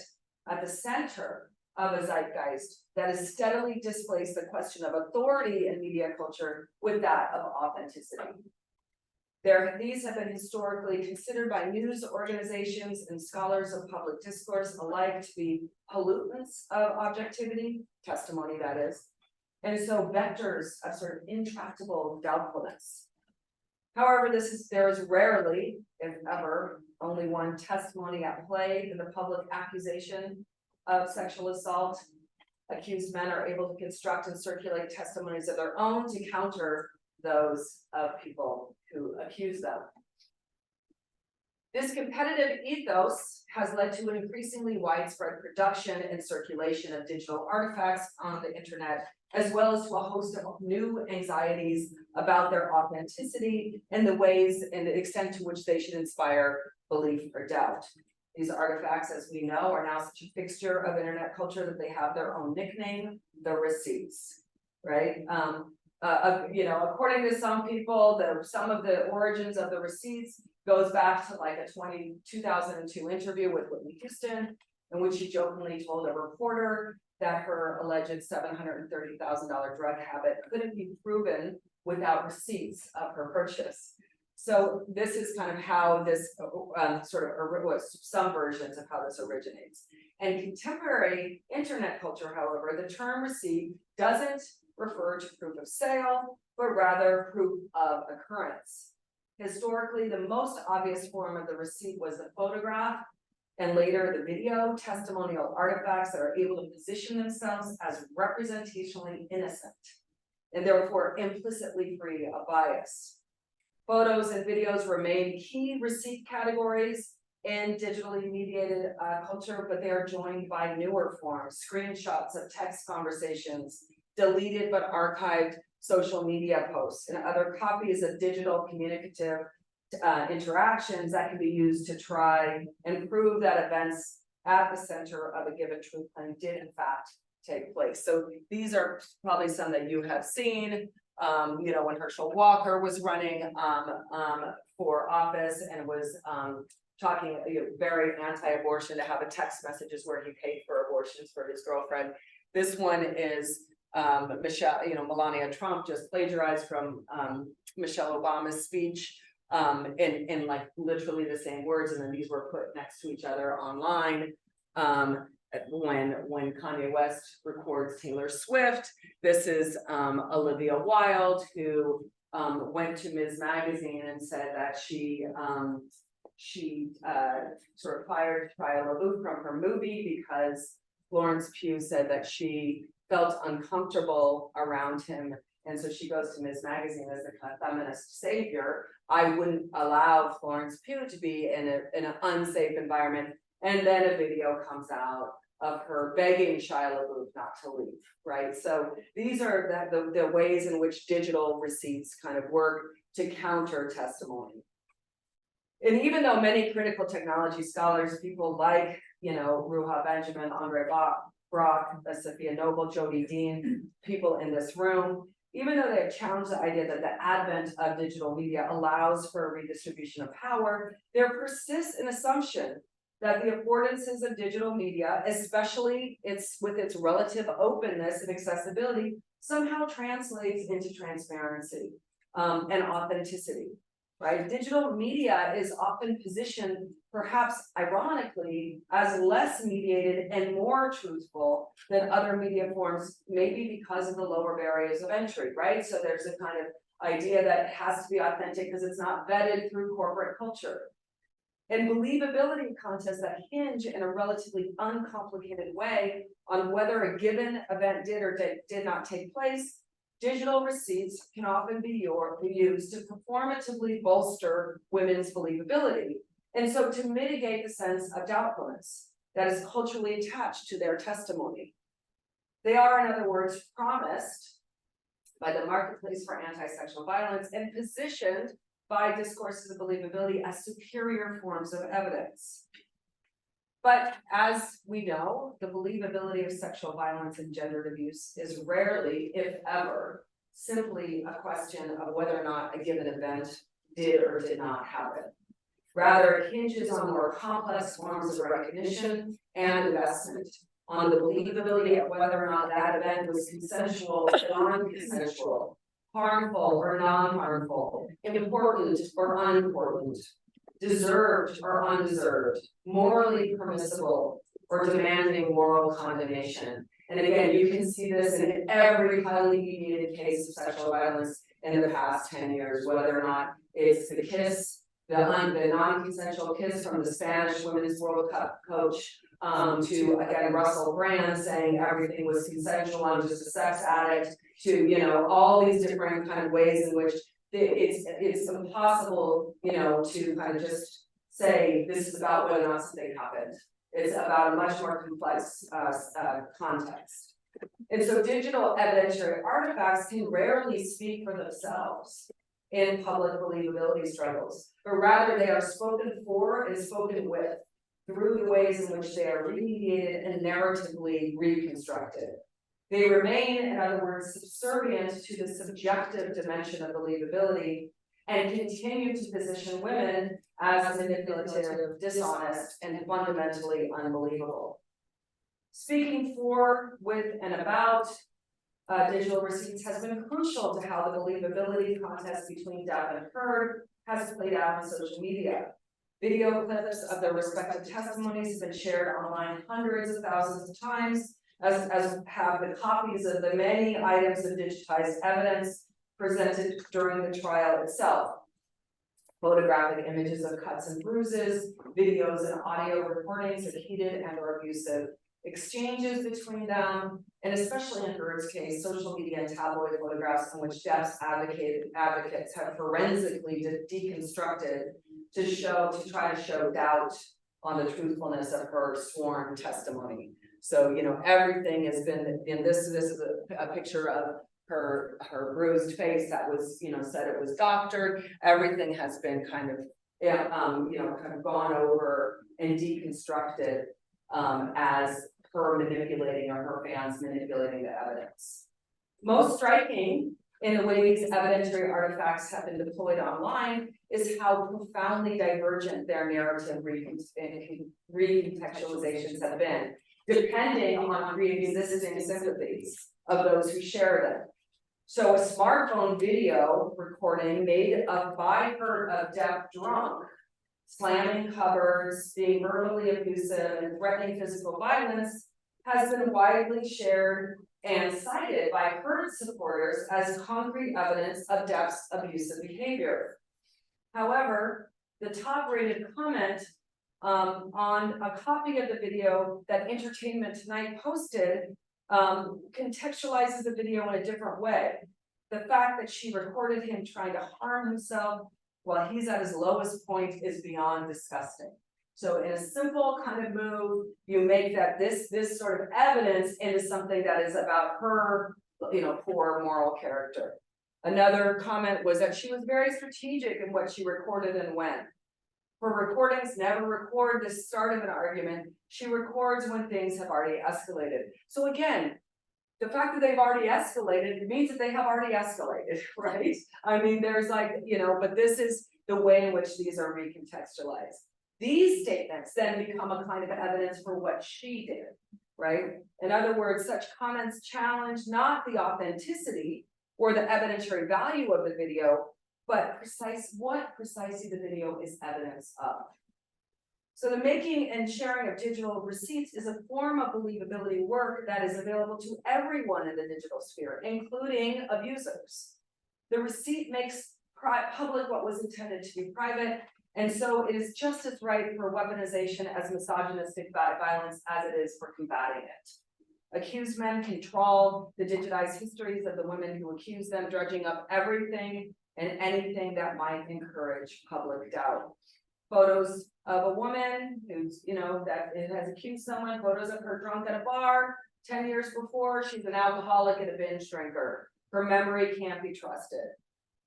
at the center of a zeitgeist that has steadily displaced the question of authority in media culture with that of authenticity. These have been historically considered by news organizations and scholars of public discourse alike to be pollutants of objectivity, testimony that is, and so vectors of sort of intractable doubtfulness. However, there is rarely, if ever, only one testimony at play in the public accusation of sexual assault. Accused men are able to construct and circulate testimonies of their own to counter those of people who accuse them. This competitive ethos has led to an increasingly widespread production and circulation of digital artifacts on the internet, as well as to a host of new anxieties about their authenticity and the ways and the extent to which they should inspire belief or doubt. These artifacts, as we know, are now such a fixture of internet culture that they have their own nickname, the receipts, right? According to some people, some of the origins of the receipts goes back to like a 2002 interview with Whitney Houston, in which she jokingly told a reporter that her alleged $730,000 drug habit couldn't be proven without receipts of her purchase. So this is kind of how this some versions of how this originates. And contemporary internet culture, however, the term receipt doesn't refer to proof of sale, but rather proof of occurrence. Historically, the most obvious form of the receipt was the photograph, and later the video, testimonial artifacts that are able to position themselves as representationally innocent, and therefore implicitly free of bias. Photos and videos remain key receipt categories in digitally mediated culture, but they are joined by newer forms, screenshots of text conversations, deleted but archived social media posts, and other copies of digital communicative interactions that can be used to try and prove that events at the center of a given truth claim did in fact take place. So these are probably some that you have seen. When Herschel Walker was running for office and was talking very anti-abortion, to have a text messages where he paid for abortions for his girlfriend. This one is Melania Trump just plagiarized from Michelle Obama's speech in like literally the same words, and then these were put next to each other online. When Kanye West records Taylor Swift, this is Olivia Wilde, who went to Ms. Magazine and said that she sort of fired Shia LaBeouf from her movie because Florence Pugh said that she felt uncomfortable around him, and so she goes to Ms. Magazine as a kind of feminist savior. I wouldn't allow Florence Pugh to be in an unsafe environment. And then a video comes out of her begging Shia LaBeouf not to leave, right? So these are the ways in which digital receipts kind of work to counter testimony. And even though many critical technology scholars, people like, Ruha Benjamin, Andre Brock, Sophia Noble, Jody Dean, people in this room, even though they have challenged the idea that the advent of digital media allows for a redistribution of power, there persists an assumption that the affordances of digital media, especially with its relative openness and accessibility, somehow translates into transparency and authenticity, right? Digital media is often positioned, perhaps ironically, as less mediated and more truthful than other media forms, maybe because of the lower barriers of entry, right? So there's a kind of idea that it has to be authentic because it's not vetted through corporate culture. And believability contests that hinge in a relatively uncomplicated way on whether a given event did or did not take place, digital receipts can often be used to performatively bolster women's believability. And so to mitigate the sense of doubtfulness that is culturally attached to their testimony. They are, in other words, promised by the marketplace for anti-sexual violence and positioned by discourses of believability as superior forms of evidence. But as we know, the believability of sexual violence and gendered abuse is rarely, if ever, simply a question of whether or not a given event did or did not happen. Rather, it hinges on more complex forms of recognition and investment on the believability of whether or not that event was consensual, non-consensual, harmful or non-harmful, important or unimportant, deserved or undeserved, morally permissible or demanding moral condemnation. And again, you can see this in every highly mediated case of sexual violence in the past 10 years, whether or not it's the kiss, the non-consensual kiss from the Spanish Women's World Cup coach, to again Russell Brand saying everything was consensual, I'm just a sex addict, to all these different kind of ways in which it's impossible to kind of just say this is about whether or not something happened. It's about a much more complex context. And so digital evidentiary artifacts can rarely speak for themselves in public believability struggles, but rather they are spoken for and spoken with through the ways in which they are remediated and narratively reconstructed. They remain, in other words, subservient to the subjective dimension of believability and continue to position women as manipulative, dishonest, and fundamentally unbelievable. Speaking for, with, and about digital receipts has been crucial to how the believability contest between Depp and Heard has played out on social media. Video clips of their respective testimonies have been shared online hundreds of thousands of times, as have the copies of the many items of digitized evidence presented during the trial itself. Photographic images of cuts and bruises, videos and audio recordings of heated and or abusive exchanges between them, and especially in Heard's case, social media and tabloid photographs in which Depp's advocates have forensically deconstructed to try to show doubt on the truthfulness of her sworn testimony. So, everything has been, and this is a picture of her bruised face that was, said it was doctored. Everything has been kind of, kind of gone over and deconstructed as her manipulating or her fans manipulating the evidence. Most striking in the way these evidentiary artifacts have been deployed online is how profoundly divergent their narrative recontextualizations have been, depending on pre-existing sympathies of those who share them. So a smartphone video recording made by Heard of Depp drunk, slamming cupboards, being verbally abusive, and threatening physical violence has been widely shared and cited by Heard supporters as concrete evidence of Depp's abusive behavior. However, the top-rated comment on a copy of the video that Entertainment Tonight posted contextualizes the video in a different way. The fact that she recorded him trying to harm himself while he's at his lowest point is beyond disgusting. So in a simple kind of move, you make that this sort of evidence into something that is about her, poor moral character. Another comment was that she was very strategic in what she recorded and when. Her recordings never record the start of an argument. She records when things have already escalated. So again, the fact that they've already escalated means that they have already escalated, right? I mean, there's but this is the way in which these are recontextualized. These statements then become a kind of evidence for what she did, right? In other words, such comments challenge not the authenticity or the evidentiary value of the video, but what precisely the video is evidence of. So the making and sharing of digital receipts is a form of believability work that is available to everyone in the digital sphere, including abusers. The receipt makes public what was intended to be private, and so it is just as right for weaponization as misogynistic violence as it is for combating it. Accused men can trawl the digitized histories of the women who accuse them, dredging up everything and anything that might encourage public doubt. Photos of a woman who's, that has accused someone, photos of her drunk at a bar 10 years before, she's an alcoholic and a binge drinker. Her memory can't be trusted.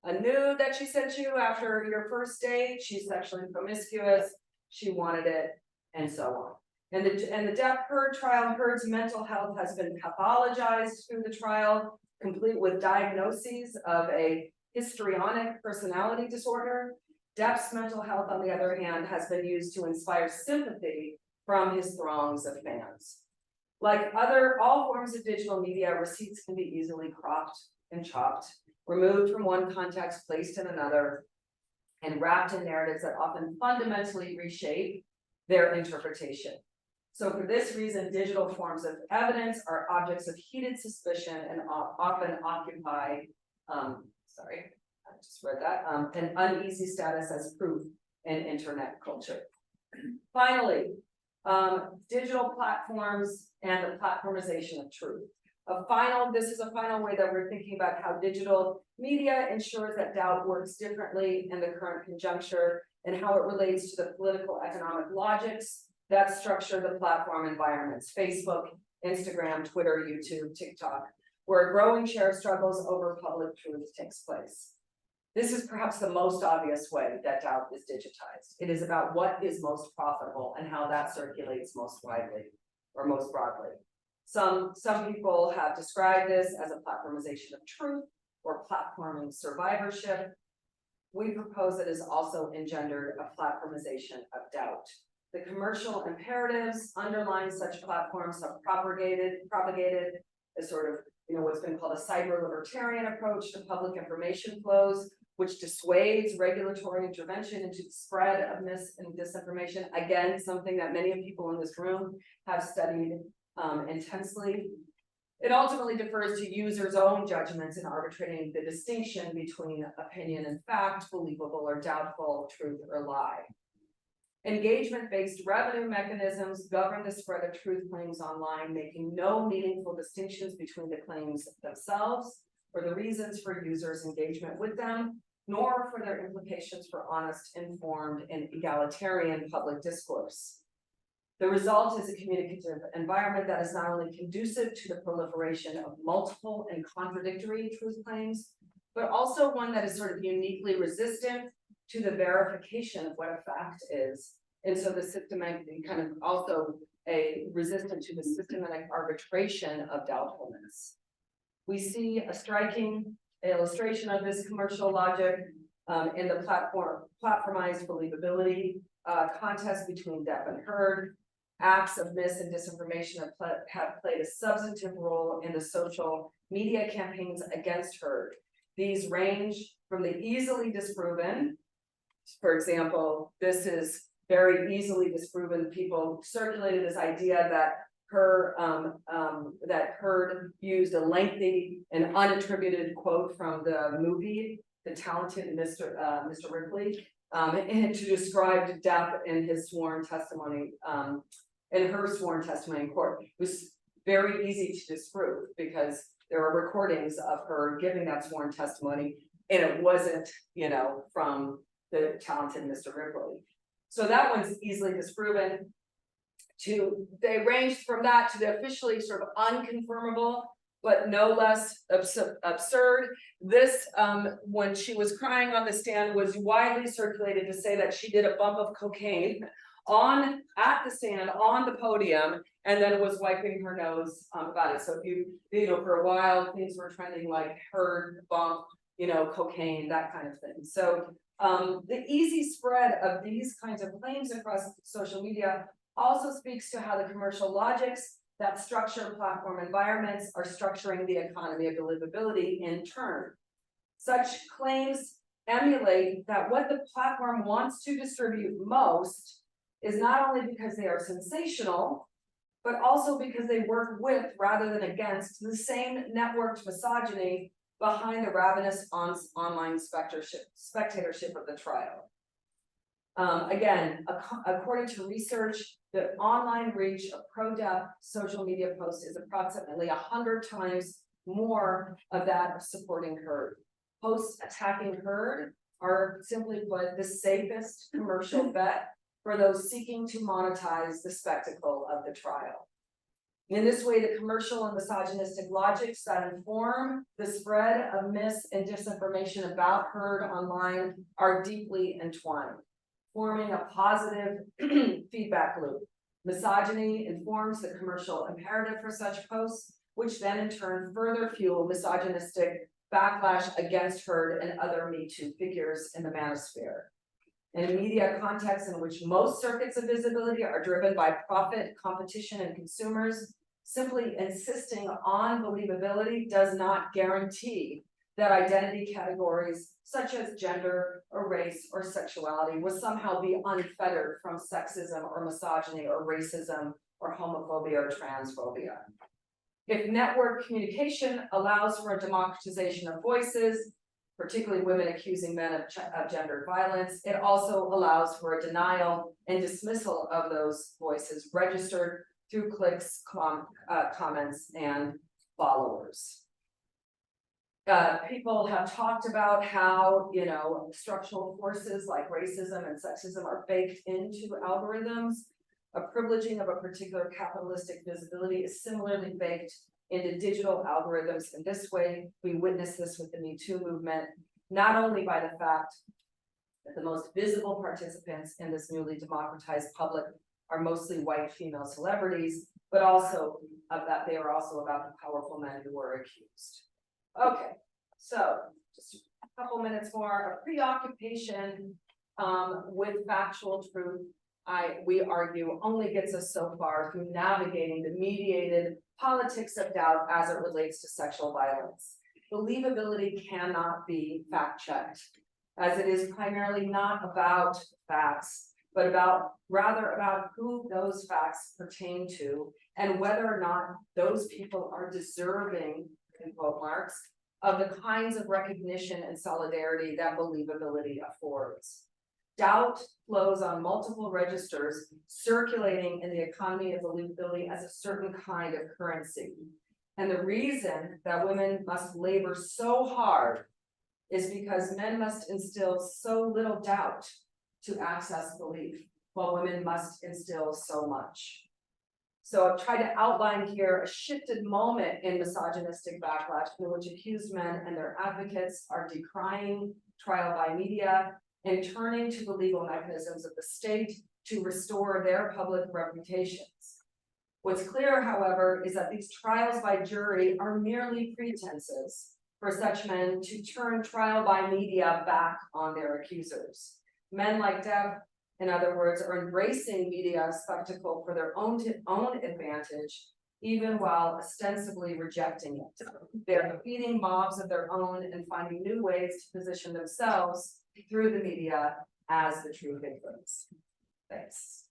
A nude that she sent you after your first date, she's sexually promiscuous, she wanted it, and so on. And the Depp Heard trial, Heard's mental health has been pathologized through the trial, complete with diagnoses of a histrionic personality disorder. Depp's mental health, on the other hand, has been used to inspire sympathy from his throngs of fans. Like all forms of digital media, receipts can be easily cropped and chopped, removed from one context, placed in another, and wrapped in narratives that often fundamentally reshape their interpretation. So for this reason, digital forms of evidence are objects of heated suspicion and often occupy, sorry, I just read that, an uneasy status as proof in internet culture. Finally, digital platforms and the platformization of truth. This is a final way that we're thinking about how digital media ensures that doubt works differently in the current conjuncture and how it relates to the political economic logics that structure the platform environments, Facebook, Instagram, Twitter, YouTube, TikTok, where a growing share struggles over public truth takes place. This is perhaps the most obvious way that doubt is digitized. It is about what is most profitable and how that circulates most widely or most broadly. Some people have described this as a platformization of truth or platforming survivorship. We propose it has also engendered a platformization of doubt. The commercial imperatives underlying such platforms have propagated a sort of, what's been called a cyber libertarian approach to public information flows, which dissuades regulatory intervention into the spread of mis and disinformation. Again, something that many of people in this room have studied intensely. It ultimately defers to users' own judgments in arbitrating the distinction between opinion and fact, believable or doubtful, truth or lie. Engagement-based revenue mechanisms govern the spread of truth claims online, making no meaningful distinctions between the claims themselves or the reasons for users' engagement with them, nor for their implications for honest, informed, and egalitarian public discourse. The result is a communicative environment that is not only conducive to the proliferation of multiple and contradictory truth claims, but also one that is sort of uniquely resistant to the verification of what a fact is. And so the systematic kind of also a resistance to the systematic arbitration of doubtfulness. We see a striking illustration of this commercial logic in the platformized believability contest between Depp and Heard. Acts of mis and disinformation have played a substantive role in the social media campaigns against Heard. These range from the easily disproven. For example, this is very easily disproven. People circulated this idea that that Heard used a lengthy and unattributed quote from the movie, The Talented Mr. Ripley, and to describe Depp in his sworn testimony, in her sworn testimony in court. It was very easy to disprove because there are recordings of her giving that sworn testimony, and it wasn't, from the Talented Mr. Ripley. So that one's easily disproven. They ranged from that to the officially sort of unconfirmable, but no less absurd. This, when she was crying on the stand, was widely circulated to say that she did a bump of cocaine at the stand on the podium, and then was wiping her nose about it. So if for a while things were trending like Heard, bump, cocaine, that kind of thing. So the easy spread of these kinds of claims across social media also speaks to how the commercial logics that structure platform environments are structuring the economy of believability in turn. Such claims emulate that what the platform wants to distribute most is not only because they are sensational, but also because they work with rather than against the same networked misogyny behind the ravenous online spectatorship of the trial. Again, according to research, the online reach of pro-Depp social media posts is approximately 100 times more of that of supporting Heard. Posts attacking Heard are, simply put, the safest commercial bet for those seeking to monetize the spectacle of the trial. In this way, the commercial and misogynistic logics that inform the spread of mis and disinformation about Heard online are deeply entwined, forming a positive feedback loop. Misogyny informs the commercial imperative for such posts, which then in turn further fuel misogynistic backlash against Heard and other Me Too figures in the manosphere. In a media context in which most circuits of visibility are driven by profit, competition, and consumers, simply insisting on believability does not guarantee that identity categories such as gender or race or sexuality will somehow be unfettered from sexism or misogyny or racism or homophobia or transphobia. If network communication allows for a democratization of voices, particularly women accusing men of gendered violence, it also allows for a denial and dismissal of those voices registered through clicks, comments, and followers. People have talked about how, structural forces like racism and sexism are baked into algorithms. A privileging of a particular capitalistic visibility is similarly baked into digital algorithms. In this way, we witness this with the Me Too movement, not only by the fact that the most visible participants in this newly democratized public are mostly white female celebrities, but also of that they are also about the powerful men who were accused. Okay, so just a couple minutes more. A preoccupation with factual truth, we argue, only gets us so far through navigating the mediated politics of doubt as it relates to sexual violence. Believability cannot be fact-checked, as it is primarily not about facts, but rather about who those facts pertain to and whether or not those people are deserving, in quote marks, of the kinds of recognition and solidarity that believability affords. Doubt flows on multiple registers, circulating in the economy of believability as a certain kind of currency. And the reason that women must labor so hard is because men must instill so little doubt to access belief, while women must instill so much. So I've tried to outline here a shifted moment in misogynistic backlash in which accused men and their advocates are decrying trial by media and turning to the legal mechanisms of the state to restore their public reputations. What's clear, however, is that these trials by jury are merely pretenses for such men to turn trial by media back on their accusers. Men like Depp, in other words, are embracing media spectacle for their own advantage, even while ostensibly rejecting it. They're defeating mobs of their own and finding new ways to position themselves through the media as the true victims. Thanks.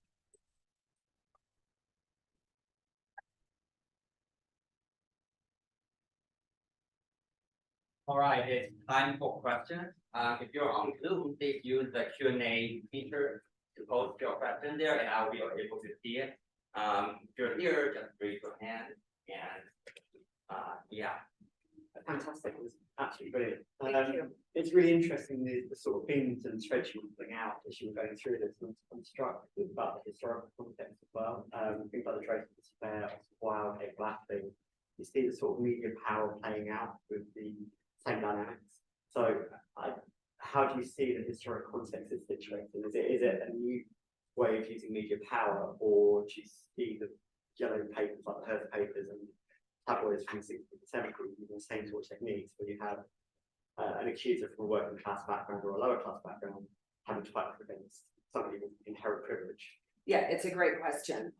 All right, it's time for questions. If you're on Zoom, please use the Q&A feature to post your question there, and I'll be able to see it. If you're here, just raise your hand, and yeah. Fantastic, it was absolutely brilliant. Thank you. It's really interesting the sort of themes and threads you were putting out as you were going through this. I'm struck about the historical context as well. Things like the trace of despair, wild, a black thing. You see the sort of media power playing out with the same dynamics. So, how do you see the historic context is situated? Is it a new way of using media power, or do you see the yellow papers like the Hearst papers and tabloids from the 60s and 70s using the same sort of techniques, where you have an accuser from a working class background or a lower class background having to fight against somebody with inherent privilege? Yeah, it's a great question.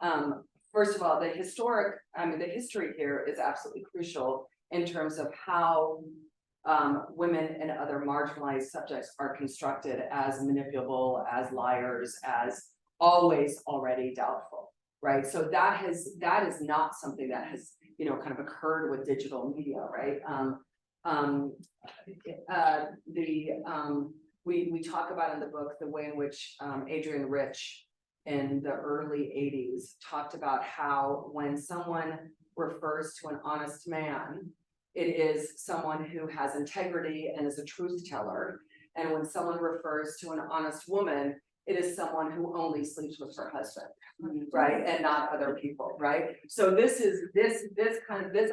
First of all, the history here is absolutely crucial in terms of how women and other marginalized subjects are constructed as manipulable, as liars, as always already doubtful, right? So that is not something that has, kind of occurred with digital media, right? We talk about in the book the way in which Adrienne Rich in the early 80s talked about how when someone refers to an honest man, it is someone who has integrity and is a truth teller. And when someone refers to an honest woman, it is someone who only sleeps with her husband, right? And not other people, right? So this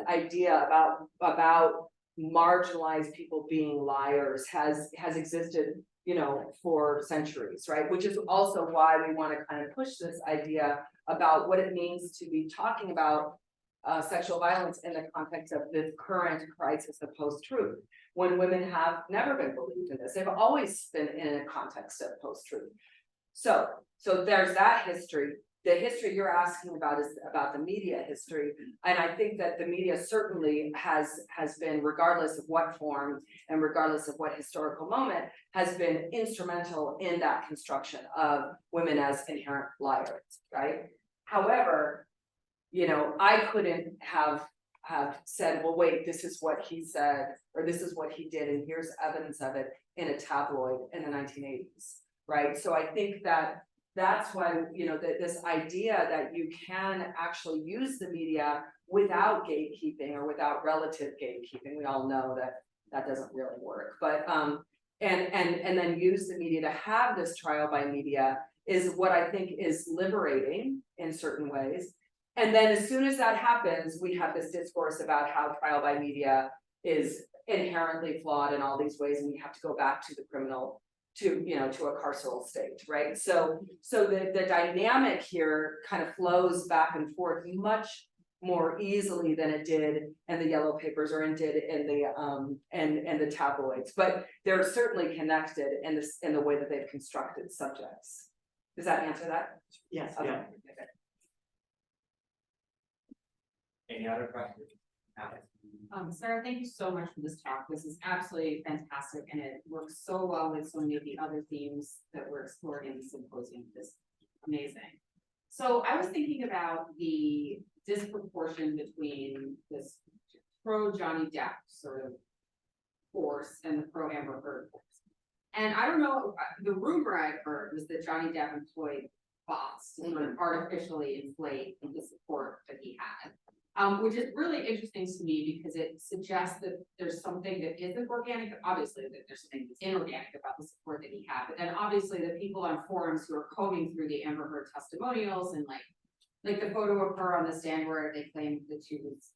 idea about marginalized people being liars has existed, for centuries, right? Which is also why we want to kind of push this idea about what it means to be talking about sexual violence in the context of this current crisis of post-truth, when women have never been believed in this. They've always been in a context of post-truth. So there's that history. the history you're asking about is about the media history. And I think that the media certainly has been, regardless of what form and regardless of what historical moment, has been instrumental in that construction of women as inherent liars, right? However, I couldn't have said, well, wait, this is what he said, or this is what he did, and here's evidence of it in a tabloid in the 1980s, right? So I think that that's why, this idea that you can actually use the media without gatekeeping or without relative gatekeeping, we all know that that doesn't really work, but, and then use the media to have this trial by media is what I think is liberating in certain ways. And then as soon as that happens, we have this discourse about how trial by media is inherently flawed in all these ways, and we have to go back to the criminal, to a carceral state, right? So the dynamic here kind of flows back and forth much more easily than it did in the yellow papers or it did in the tabloids, but they're certainly connected in the way that they've constructed subjects. Does that answer that? Yes, Okay. yeah. Any other questions? Sarah, thank you so much for this talk. This is absolutely fantastic, and it works so well with so many of the other themes that we're exploring in the symposium. It's amazing. So I was thinking about the disproportion between this pro Johnny Depp sort of force and the pro Amber Heard force. And I don't know, the rumor I've heard was that Johnny Depp employed bots to sort of artificially inflate the support that he had. Which is really interesting to me because it suggests that there's something that isn't organic, obviously that there's something that's inorganic about the support that he had, but then obviously the people on forums who are combing through the Amber Heard testimonials and like the photo of her on the stand where they claimed that she was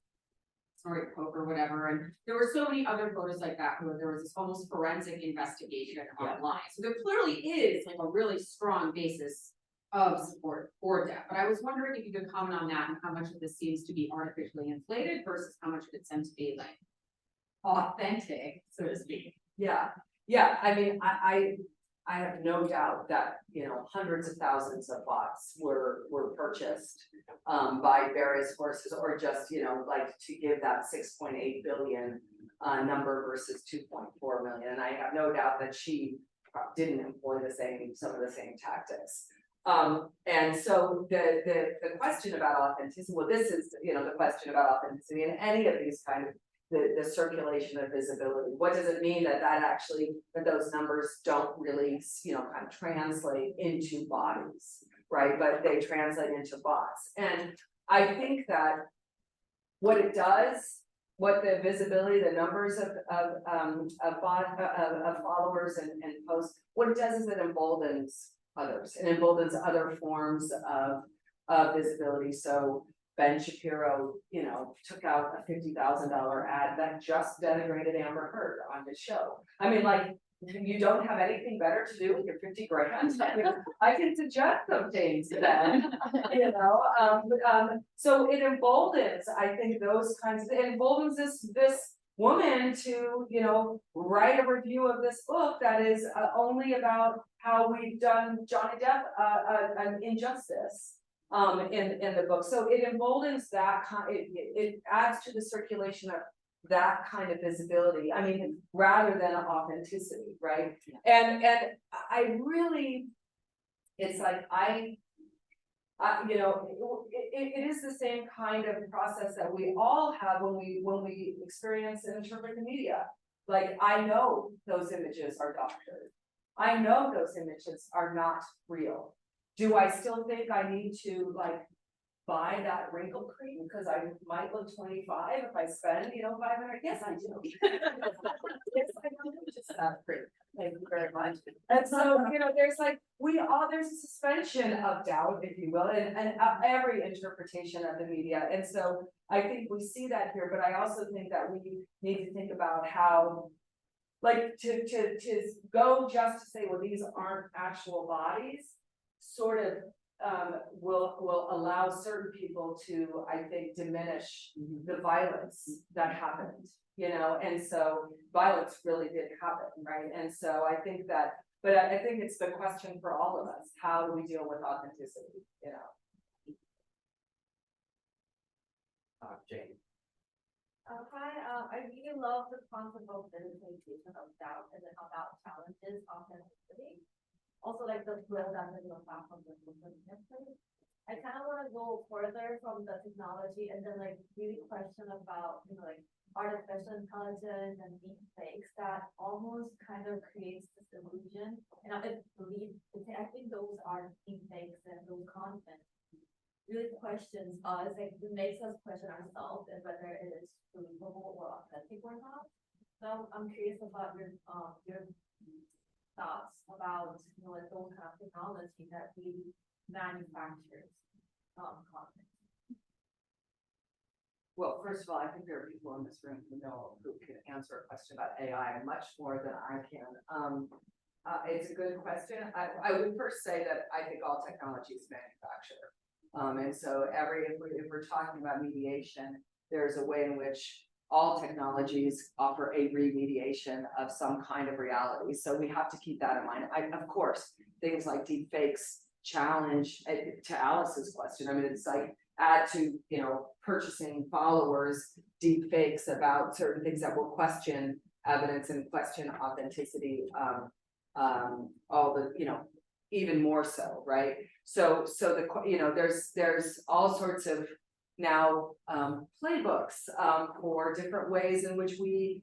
snorting coke or whatever, and there were so many other photos like that where there was this almost forensic investigation online. So there clearly is like a really strong basis of support for Depp, but I was wondering if you could comment on that and how much of this seems to be artificially inflated versus how much of it seems to be like authentic, so to speak. Yeah, I mean, I have no doubt that, hundreds of thousands of bots were purchased by various forces, or just, like to give that 6.8 billion number versus 2.4 million. And I have no doubt that she didn't employ some of the same tactics. And so the question about authenticity, well, this is, the question about authenticity in any of these kind of the circulation of visibility. What does it mean that those numbers don't really, kind of translate into bodies, right? But they translate into bots. And I think that what it does, what the visibility, the numbers of followers and posts, what it does is it emboldens others and emboldens other forms of visibility. So Ben Shapiro, took out a $50,000 ad that just denigrated Amber Heard on his show. I mean, like, you don't have anything better to do with your 50 grand. I mean, I can suggest some things then, so it emboldens, I think, those kinds it emboldens this woman to, write a review of this book that is only about how we've done Johnny Depp an injustice in the book. So it emboldens that it adds to the circulation of that kind of visibility. I mean, rather than authenticity, right? And I really, it's like it is the same kind of process that we all have when we experience and interpret the media. Like, I know those images are doctored. I know those images are not real. Do I still think I need to buy that wrinkle cream because I might look 25 if I spend, 500? Yes, I do. Yes, I do. Just that cream. Thank you very much. And so, there's a suspension of doubt, if you will, and every interpretation of the media. And so I think we see that here, but I also think that we need to think about how, to go just to say, well, these aren't actual bodies, sort of will allow certain people to, I think, diminish the violence that happened, and so violence really did happen, right? And so I think that, but I think it's the question for all of us, how do we deal with authenticity, Jane. Hi, I really love the concept of visualization of doubt and then about challenges, authenticity. Also like the thrill that is about from the movement. I kind of want to go further from the technology and then like really question about, like artificial intelligence and deep fakes that almost kind of creates this illusion. And I think those are deep fakes and those content really questions us, like it makes us question ourselves and whether it is believable or authentic or not. So I'm curious about your thoughts about like those kind of technology that we manufacture content. Well, first of all, I think there are people in this room who can answer a question about AI much more than I can. It's a good question. I would first say that I think all technology is manufactured. And so if we're talking about mediation, there's a way in which all technologies offer a remediation of some kind of reality. So we have to keep that in mind. Of course, things like deep fakes challenge, to Alice's question. I mean, it's like add to, purchasing followers, deep fakes about certain things that will question evidence and question authenticity, all the, even more so, right? So there's all sorts of now playbooks for different ways in which we,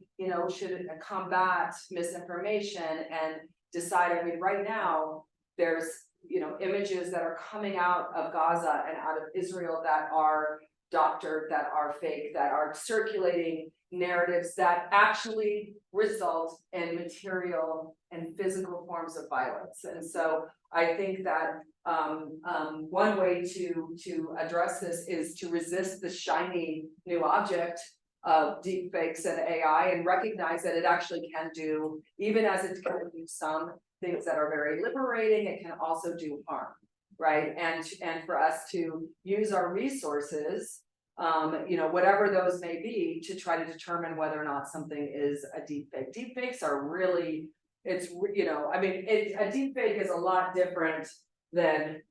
should combat misinformation and decide. I mean, right now there's, images that are coming out of Gaza and out of Israel that are doctored, that are fake, that are circulating narratives that actually result in material and physical forms of violence. And so I think that one way to address this is to resist the shiny new object of deep fakes and AI and recognize that it actually can do, even as it can do some things that are very liberating, it can also do harm, right? And for us to use our resources, whatever those may be, to try to determine whether or not something is a deep fake. Deep fakes are really, a deep fake is a lot different than,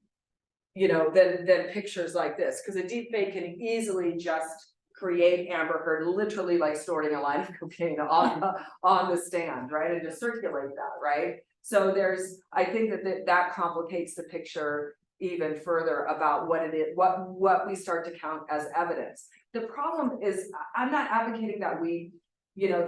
than pictures like this, because a deep fake can easily just create Amber Heard literally like storing a line of cocaine on the stand, right? And just circulate that, right? So I think that complicates the picture even further about what it is, what we start to count as evidence. The problem is, I'm not advocating that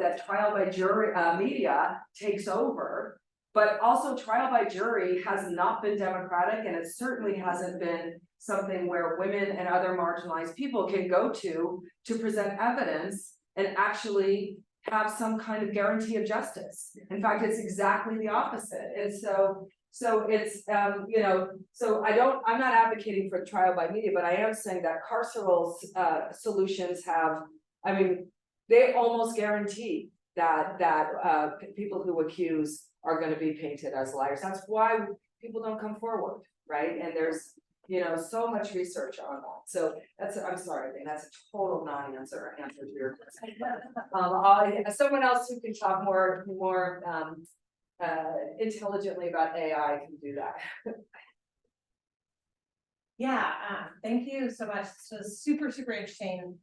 that trial by jury media takes over, but also trial by jury has not been democratic, and it certainly hasn't been something where women and other marginalized people can go to present evidence and actually have some kind of guarantee of justice. In fact, it's exactly the opposite. And so it's, I'm not advocating for trial by media, but I am saying that carceral solutions they almost guarantee that people who accuse are going to be painted as liars. That's why people don't come forward, right? And there's, so much research on that. So I'm sorry, I think that's a total non-answer to your question. Someone else who can talk more intelligently about AI can do that. Yeah, thank you so much. This was super, super interesting.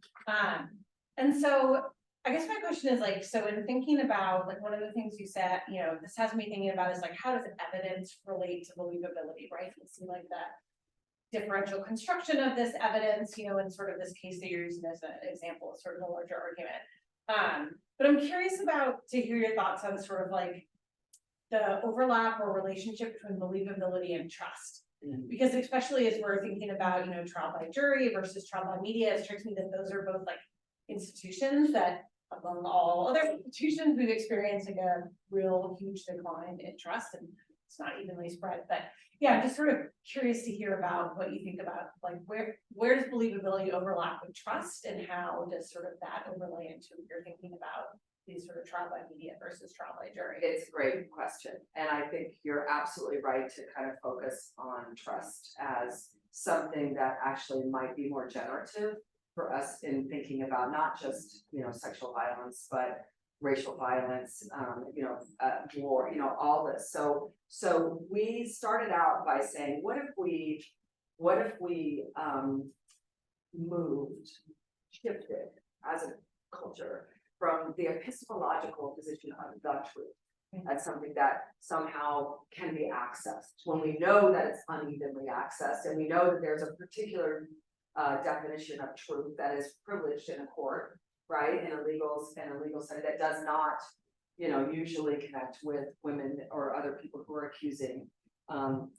And so I guess my question is like, so in thinking about like one of the things you said, this has me thinking about is like, how does evidence relate to believability, right? It seems like that differential construction of this evidence, in sort of this case that you're using as an example, is sort of a larger argument. But I'm curious to hear your thoughts on sort of like the overlap or relationship between believability and trust. Because especially as we're thinking about, trial by jury versus trial by media, it strikes me that those are both like institutions that among all other institutions, we've experienced like a real huge decline in trust, and it's not evenly spread. But yeah, I'm just sort of curious to hear about what you think about like where does believability overlap with trust, and how does sort of that overlay into what you're thinking about these sort of trial by media versus trial by jury? It's a great question. And I think you're absolutely right to kind of focus on trust as something that actually might be more generative for us in thinking about not just, sexual violence, but racial violence, war, all this. So we started out by saying, what if we moved shifted as a culture from the epistemological position of the truth. That's something that somehow can be accessed, when we know that it's unevenly accessed, and we know that there's a particular definition of truth that is privileged in a court, right, in a legal study that does not, usually connect with women or other people who are accusing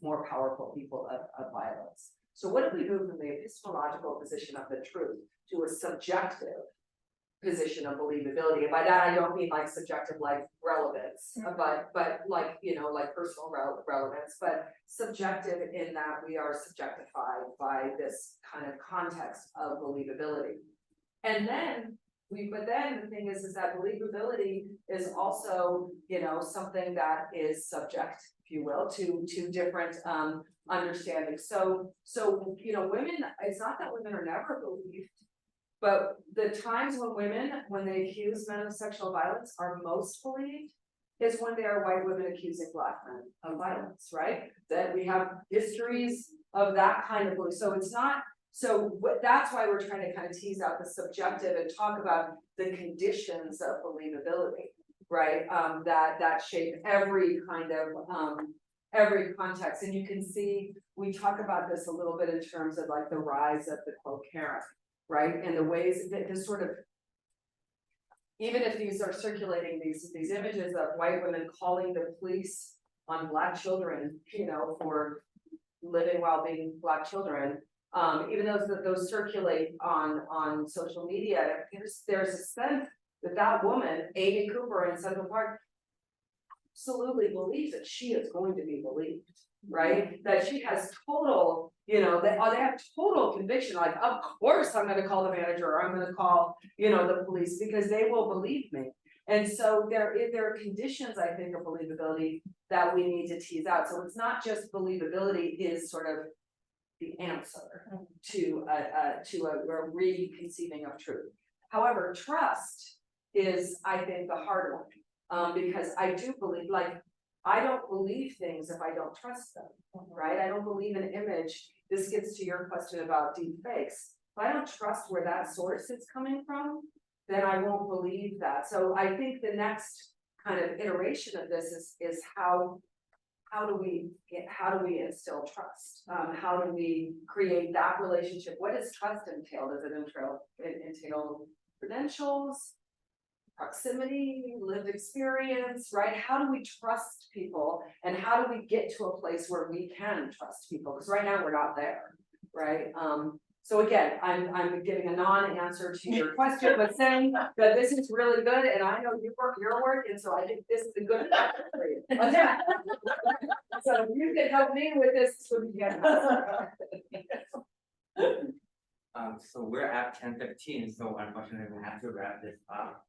more powerful people of violence. So what if we move from the epistemological position of the truth to a subjective position of believability? And by that, I don't mean like subjective, like relevance, but like, like personal relevance, but subjective in that we are subjectified by this kind of context of believability. And then but then the thing is that believability is also, something that is subject, if you will, to different understandings. So, women, it's not that women are never believed, but the times when they accuse men of sexual violence are most believed is when they are white women accusing Black men of violence, right? That we have histories of that kind of belief. So it's not. So that's why we're trying to kind of tease out the subjective and talk about the conditions of believability, right? That shape every kind of every context. And you can see we talk about this a little bit in terms of like the rise of the quote Karen, right? And the ways that this sort of, even if these are circulating these images of white women calling the police on Black children, for living while being Black children. Even though those circulate on social media, there's a sense that woman, Amy Cooper in Central Park, absolutely believes that she is going to be believed, right? That she has total, they have total conviction, like, of course I'm gonna call the manager, or I'm gonna call, the police, because they will believe me. And so there are conditions, I think, of believability that we need to tease out. So it's not just believability is sort of the answer to a reconceiving of truth. However, trust is, I think, the harder one, because I do believe, like, I don't believe things if I don't trust them, right? I don't believe an image. This gets to your question about deep fakes. If I don't trust where that source is coming from, then I won't believe that. So I think the next kind of iteration of this is how do we instill trust? How do we create that relationship? What does trust entail? Does it entail credentials, proximity, lived experience, right? How do we trust people, and how do we get to a place where we can trust people? Because right now we're not there, right? So again, I'm giving a non-answer to your question, but saying that this is really good, and I know you work your work, and so I think this is a good answer for you. Okay. So if you can help me with this, this would be good. So we're at 10:15, so unfortunately we have to wrap this up.